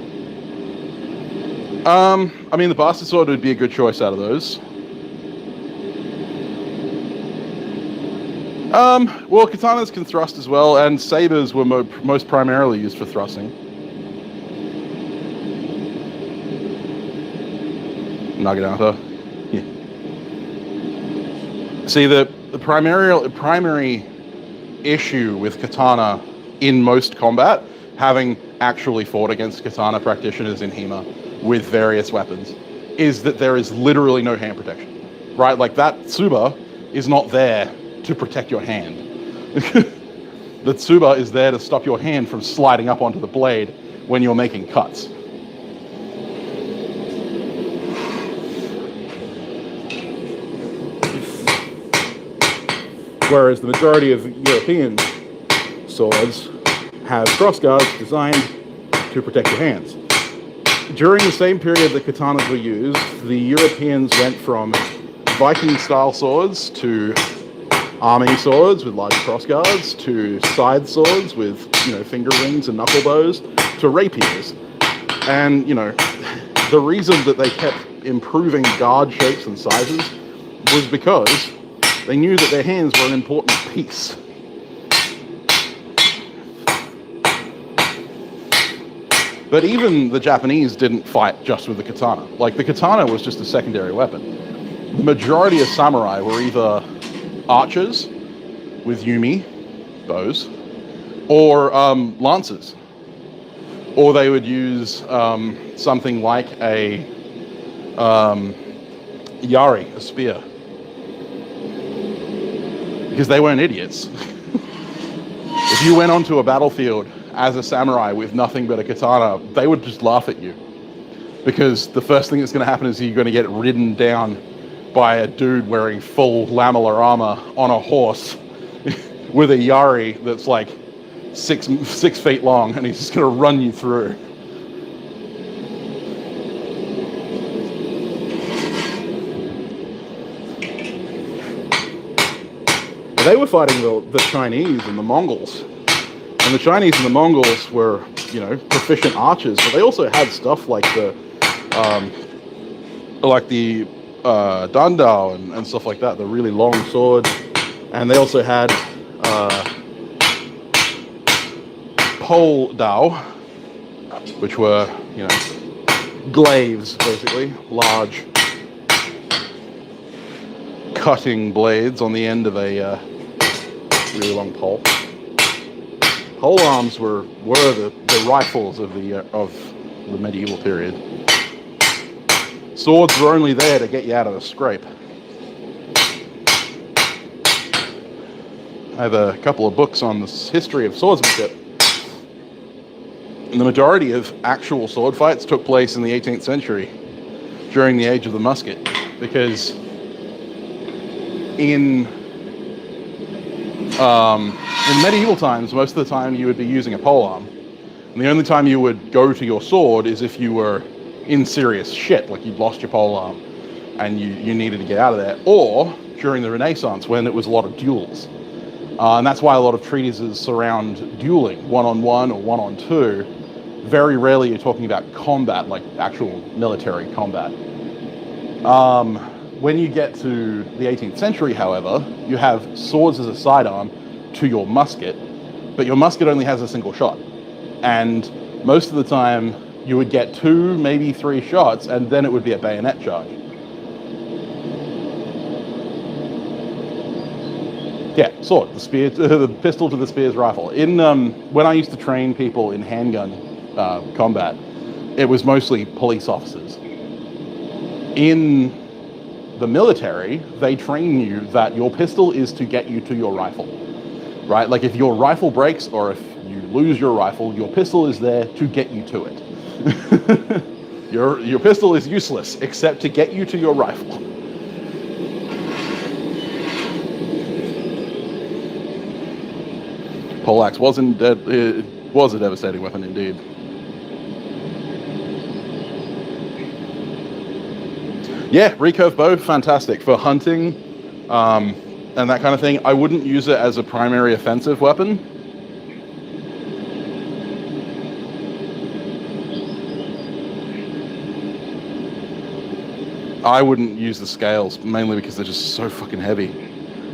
I mean, the bastard sword would be a good choice out of those. Well, katanas can thrust as well, and sabers were most primarily used for thrusting. Naginata. Yeah. See, the primary issue with katana in most combat, having actually fought against katana practitioners in HEMA with various weapons, is that there is literally no hand protection, right? Like that tsuba is not there to protect your hand. The tsuba is there to stop your hand from sliding up onto the blade when you're making cuts. Whereas the majority of European swords have crossguards designed to protect your hands. During the same period that katanas were used, the Europeans went from Viking-style swords to arming swords with large crossguards to scythe swords with, finger rings and knuckle bows to rapiers. And, the reason that they kept improving guard shapes and sizes was because they knew that their hands were an important piece. But even the Japanese didn't fight just with the katana. Like, the katana was just a secondary weapon. The majority of samurai were either archers with yumi, bows, or lancers. Or they would use something like a yari, a spear. because they weren't idiots. If you went onto a battlefield as a samurai with nothing but a katana, they would just laugh at you. Because the first thing that's going to happen is you're going to get ridden down by a dude wearing full lamellar armor on a horse with a yari that's like 6 feet long, and he's just going to run you through. They were fighting the Chinese and the Mongols. And the Chinese and the Mongols were, you know, proficient archers, but they also had stuff like the dandao and stuff like that, the really long swords. And they also had pole dao, which were, you know, glaives, basically, large cutting blades on the end of a really long pole. Pole arms were the rifles of the medieval period. Swords were only there to get you out of the scrape. I have a couple of books on the history of swordsmanship. And the majority of actual sword fights took place in the 18th century during the age of the musket, because in medieval times, most of the time you would be using a polearm. And the only time you would go to your sword is if you were in serious shit, like you'd lost your polearm and you needed to get out of there. Or during the Renaissance, when it was a lot of duels. And that's why a lot of treatises surround dueling, one-on-one or one-on-two. Very rarely you're talking about combat, like actual military combat. When you get to the 18th century, however, you have swords as a sidearm to your musket, but your musket only has a single shot. And most of the time, you would get 2, maybe 3 shots, and then it would be a bayonet charge. Yeah, sword, the spear, the pistol to the spear's rifle. When I used to train people in handgun combat, it was mostly police officers. In the military, they train you that your pistol is to get you to your rifle, right? Like if your rifle breaks or if you lose your rifle, your pistol is there to get you to it. Your pistol is useless except to get you to your rifle. Poleaxe was a devastating weapon indeed. Yeah, recurve bow, fantastic for hunting and that kind of thing. I wouldn't use it as a primary offensive weapon. I wouldn't use the scales, mainly because they're just so fucking heavy.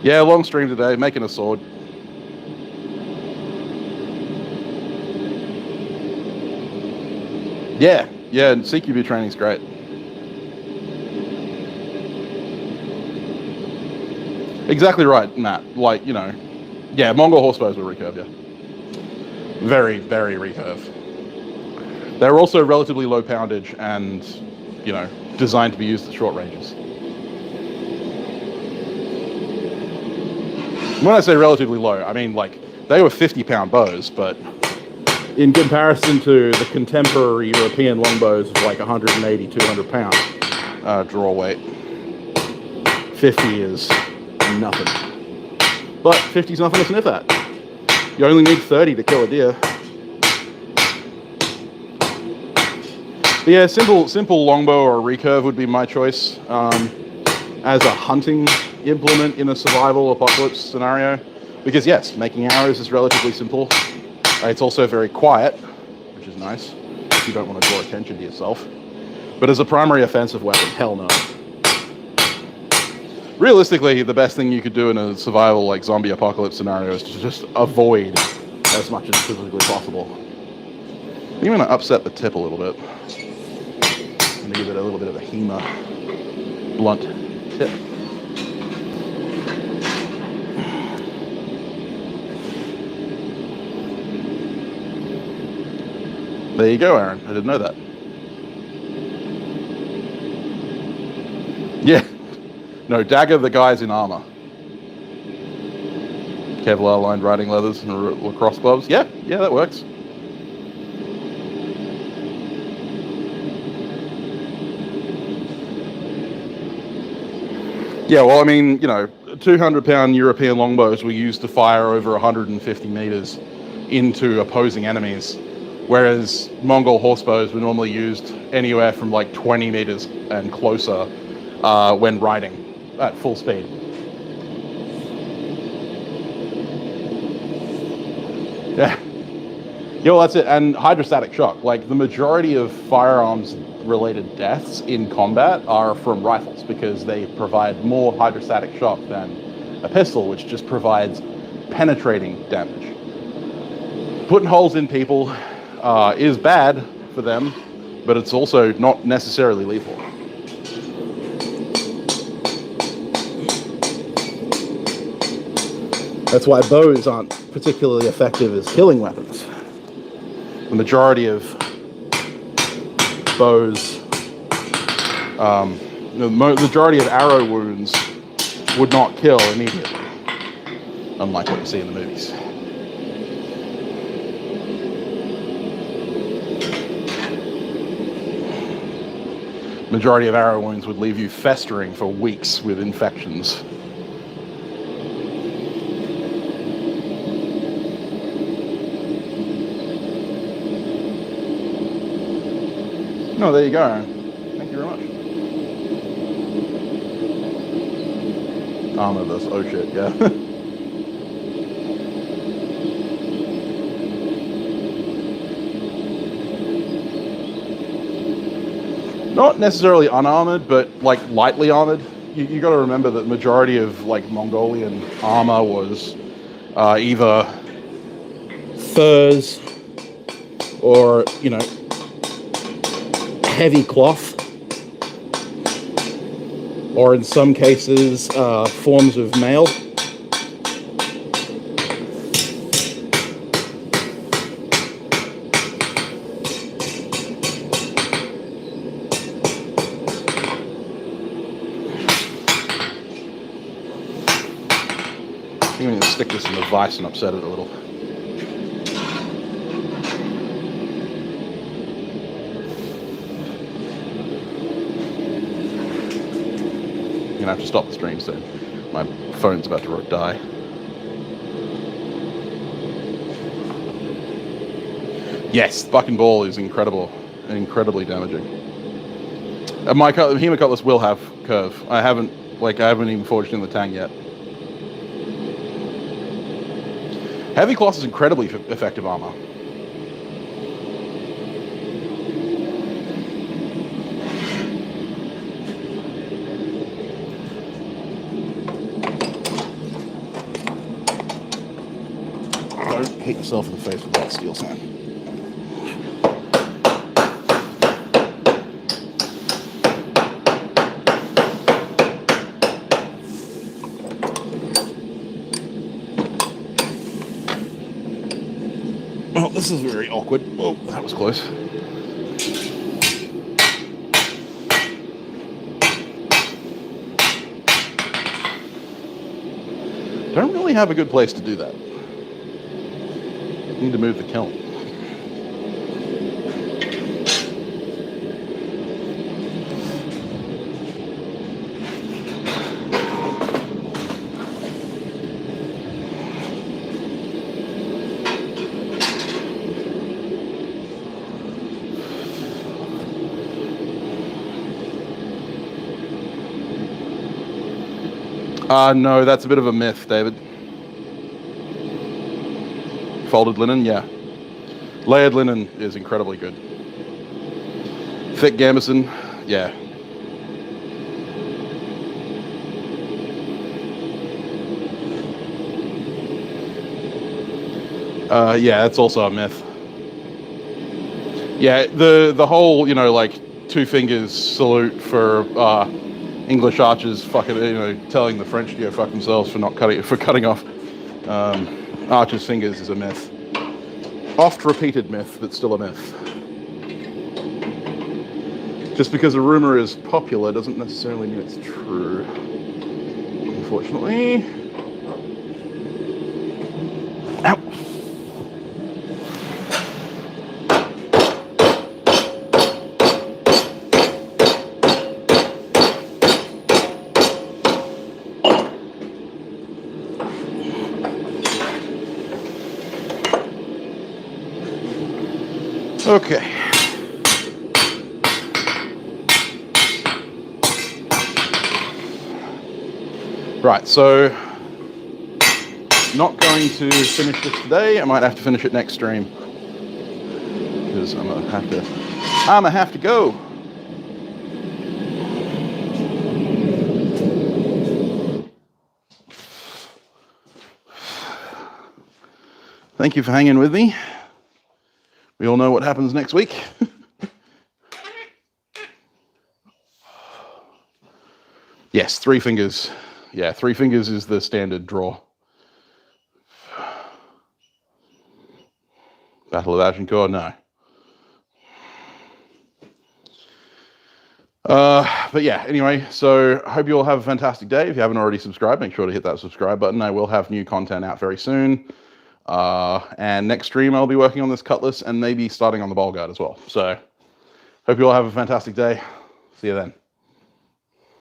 Yeah, long stream today, making a sword. Yeah, and CQB training's great. Exactly right, Matt. Like, you know, yeah, Mongol horsebows were recurve, yeah. Very, very recurve. They're also relatively low poundage and, you know, designed to be used at short ranges. When I say relatively low, I mean like they were 50-pound bows, but in comparison to the contemporary European longbows of like 180, 200 pound draw weight, 50 is nothing. But 50 is nothing to sniff at. You only need 30 to kill a deer. But yeah, simple longbow or recurve would be my choice as a hunting implement in a survival apocalypse scenario. Because yes, making arrows is relatively simple. It's also very quiet, which is nice if you don't want to draw attention to yourself. But as a primary offensive weapon, hell no. Realistically, the best thing you could do in a survival like zombie apocalypse scenario is to just avoid as much as physically possible. I'm going to upset the tip a little bit. I'm going to give it a little bit of a HEMA blunt tip. There you go, Aaron. I didn't know that. Yeah. No, dagger the guys in armor. Kevlar lined riding leathers and lacrosse gloves. Yeah, that works. Yeah, well, I mean, 200-pound European longbows were used to fire over 150 meters into opposing enemies, whereas Mongol horsebows were normally used anywhere from like 20 meters and closer when riding at full speed. Yeah. Yeah, well, that's it. And hydrostatic shock. Like, the majority of firearms-related deaths in combat are from rifles because they provide more hydrostatic shock than a pistol, which just provides penetrating damage. Putting holes in people is bad for them, but it's also not necessarily lethal. That's why bows aren't particularly effective as killing weapons. The majority of bows, the majority of arrow wounds would not kill immediately, unlike what you see in the movies. Majority of arrow wounds would leave you festering for weeks with infections. Oh, there you go. Thank you very much. Armor this. Oh shit, yeah. Not necessarily unarmored, but like lightly armored. You got to remember that the majority of like Mongolian armor was either furs or, heavy cloth, or in some cases forms of mail. I'm going to stick this in the vise and upset it a little. I have to stop the stream soon. My phone's about to die. Yes, the bucking ball is incredible and incredibly damaging. My Hema Cutlass will have curve. I haven't even forged in the tang yet. Heavy cloth is incredibly effective armor. Hit yourself in the face with that steel sign. Well, this is very awkward. Oh, that was close. Don't really have a good place to do that. Need to move the kiln. No, that's a bit of a myth, David. Folded linen, yeah. Layered linen is incredibly good. Thick gambeson, yeah. Yeah, that's also a myth. Yeah, the whole, like 2 fingers salute for English archers fucking, telling the French to go fuck themselves for cutting off archers' fingers is a myth. Oft-repeated myth, but still a myth. Just because a rumor is popular doesn't necessarily mean it's true, unfortunately. Okay. Right, so not going to finish this today. I might have to finish it next stream because I'm gonna have to go. Thank you for hanging with me. We all know what happens next week. Yes, 3 fingers. Yeah, 3 fingers is the standard draw. Battle of Agincourt, no. But yeah, anyway, so I hope you all have a fantastic day. If you haven't already subscribed, make sure to hit that subscribe button. I will have new content out very soon. And next stream, I'll be working on this Cutlass and maybe starting on the bowl guard as well. So hope you all have a fantastic day. See you then.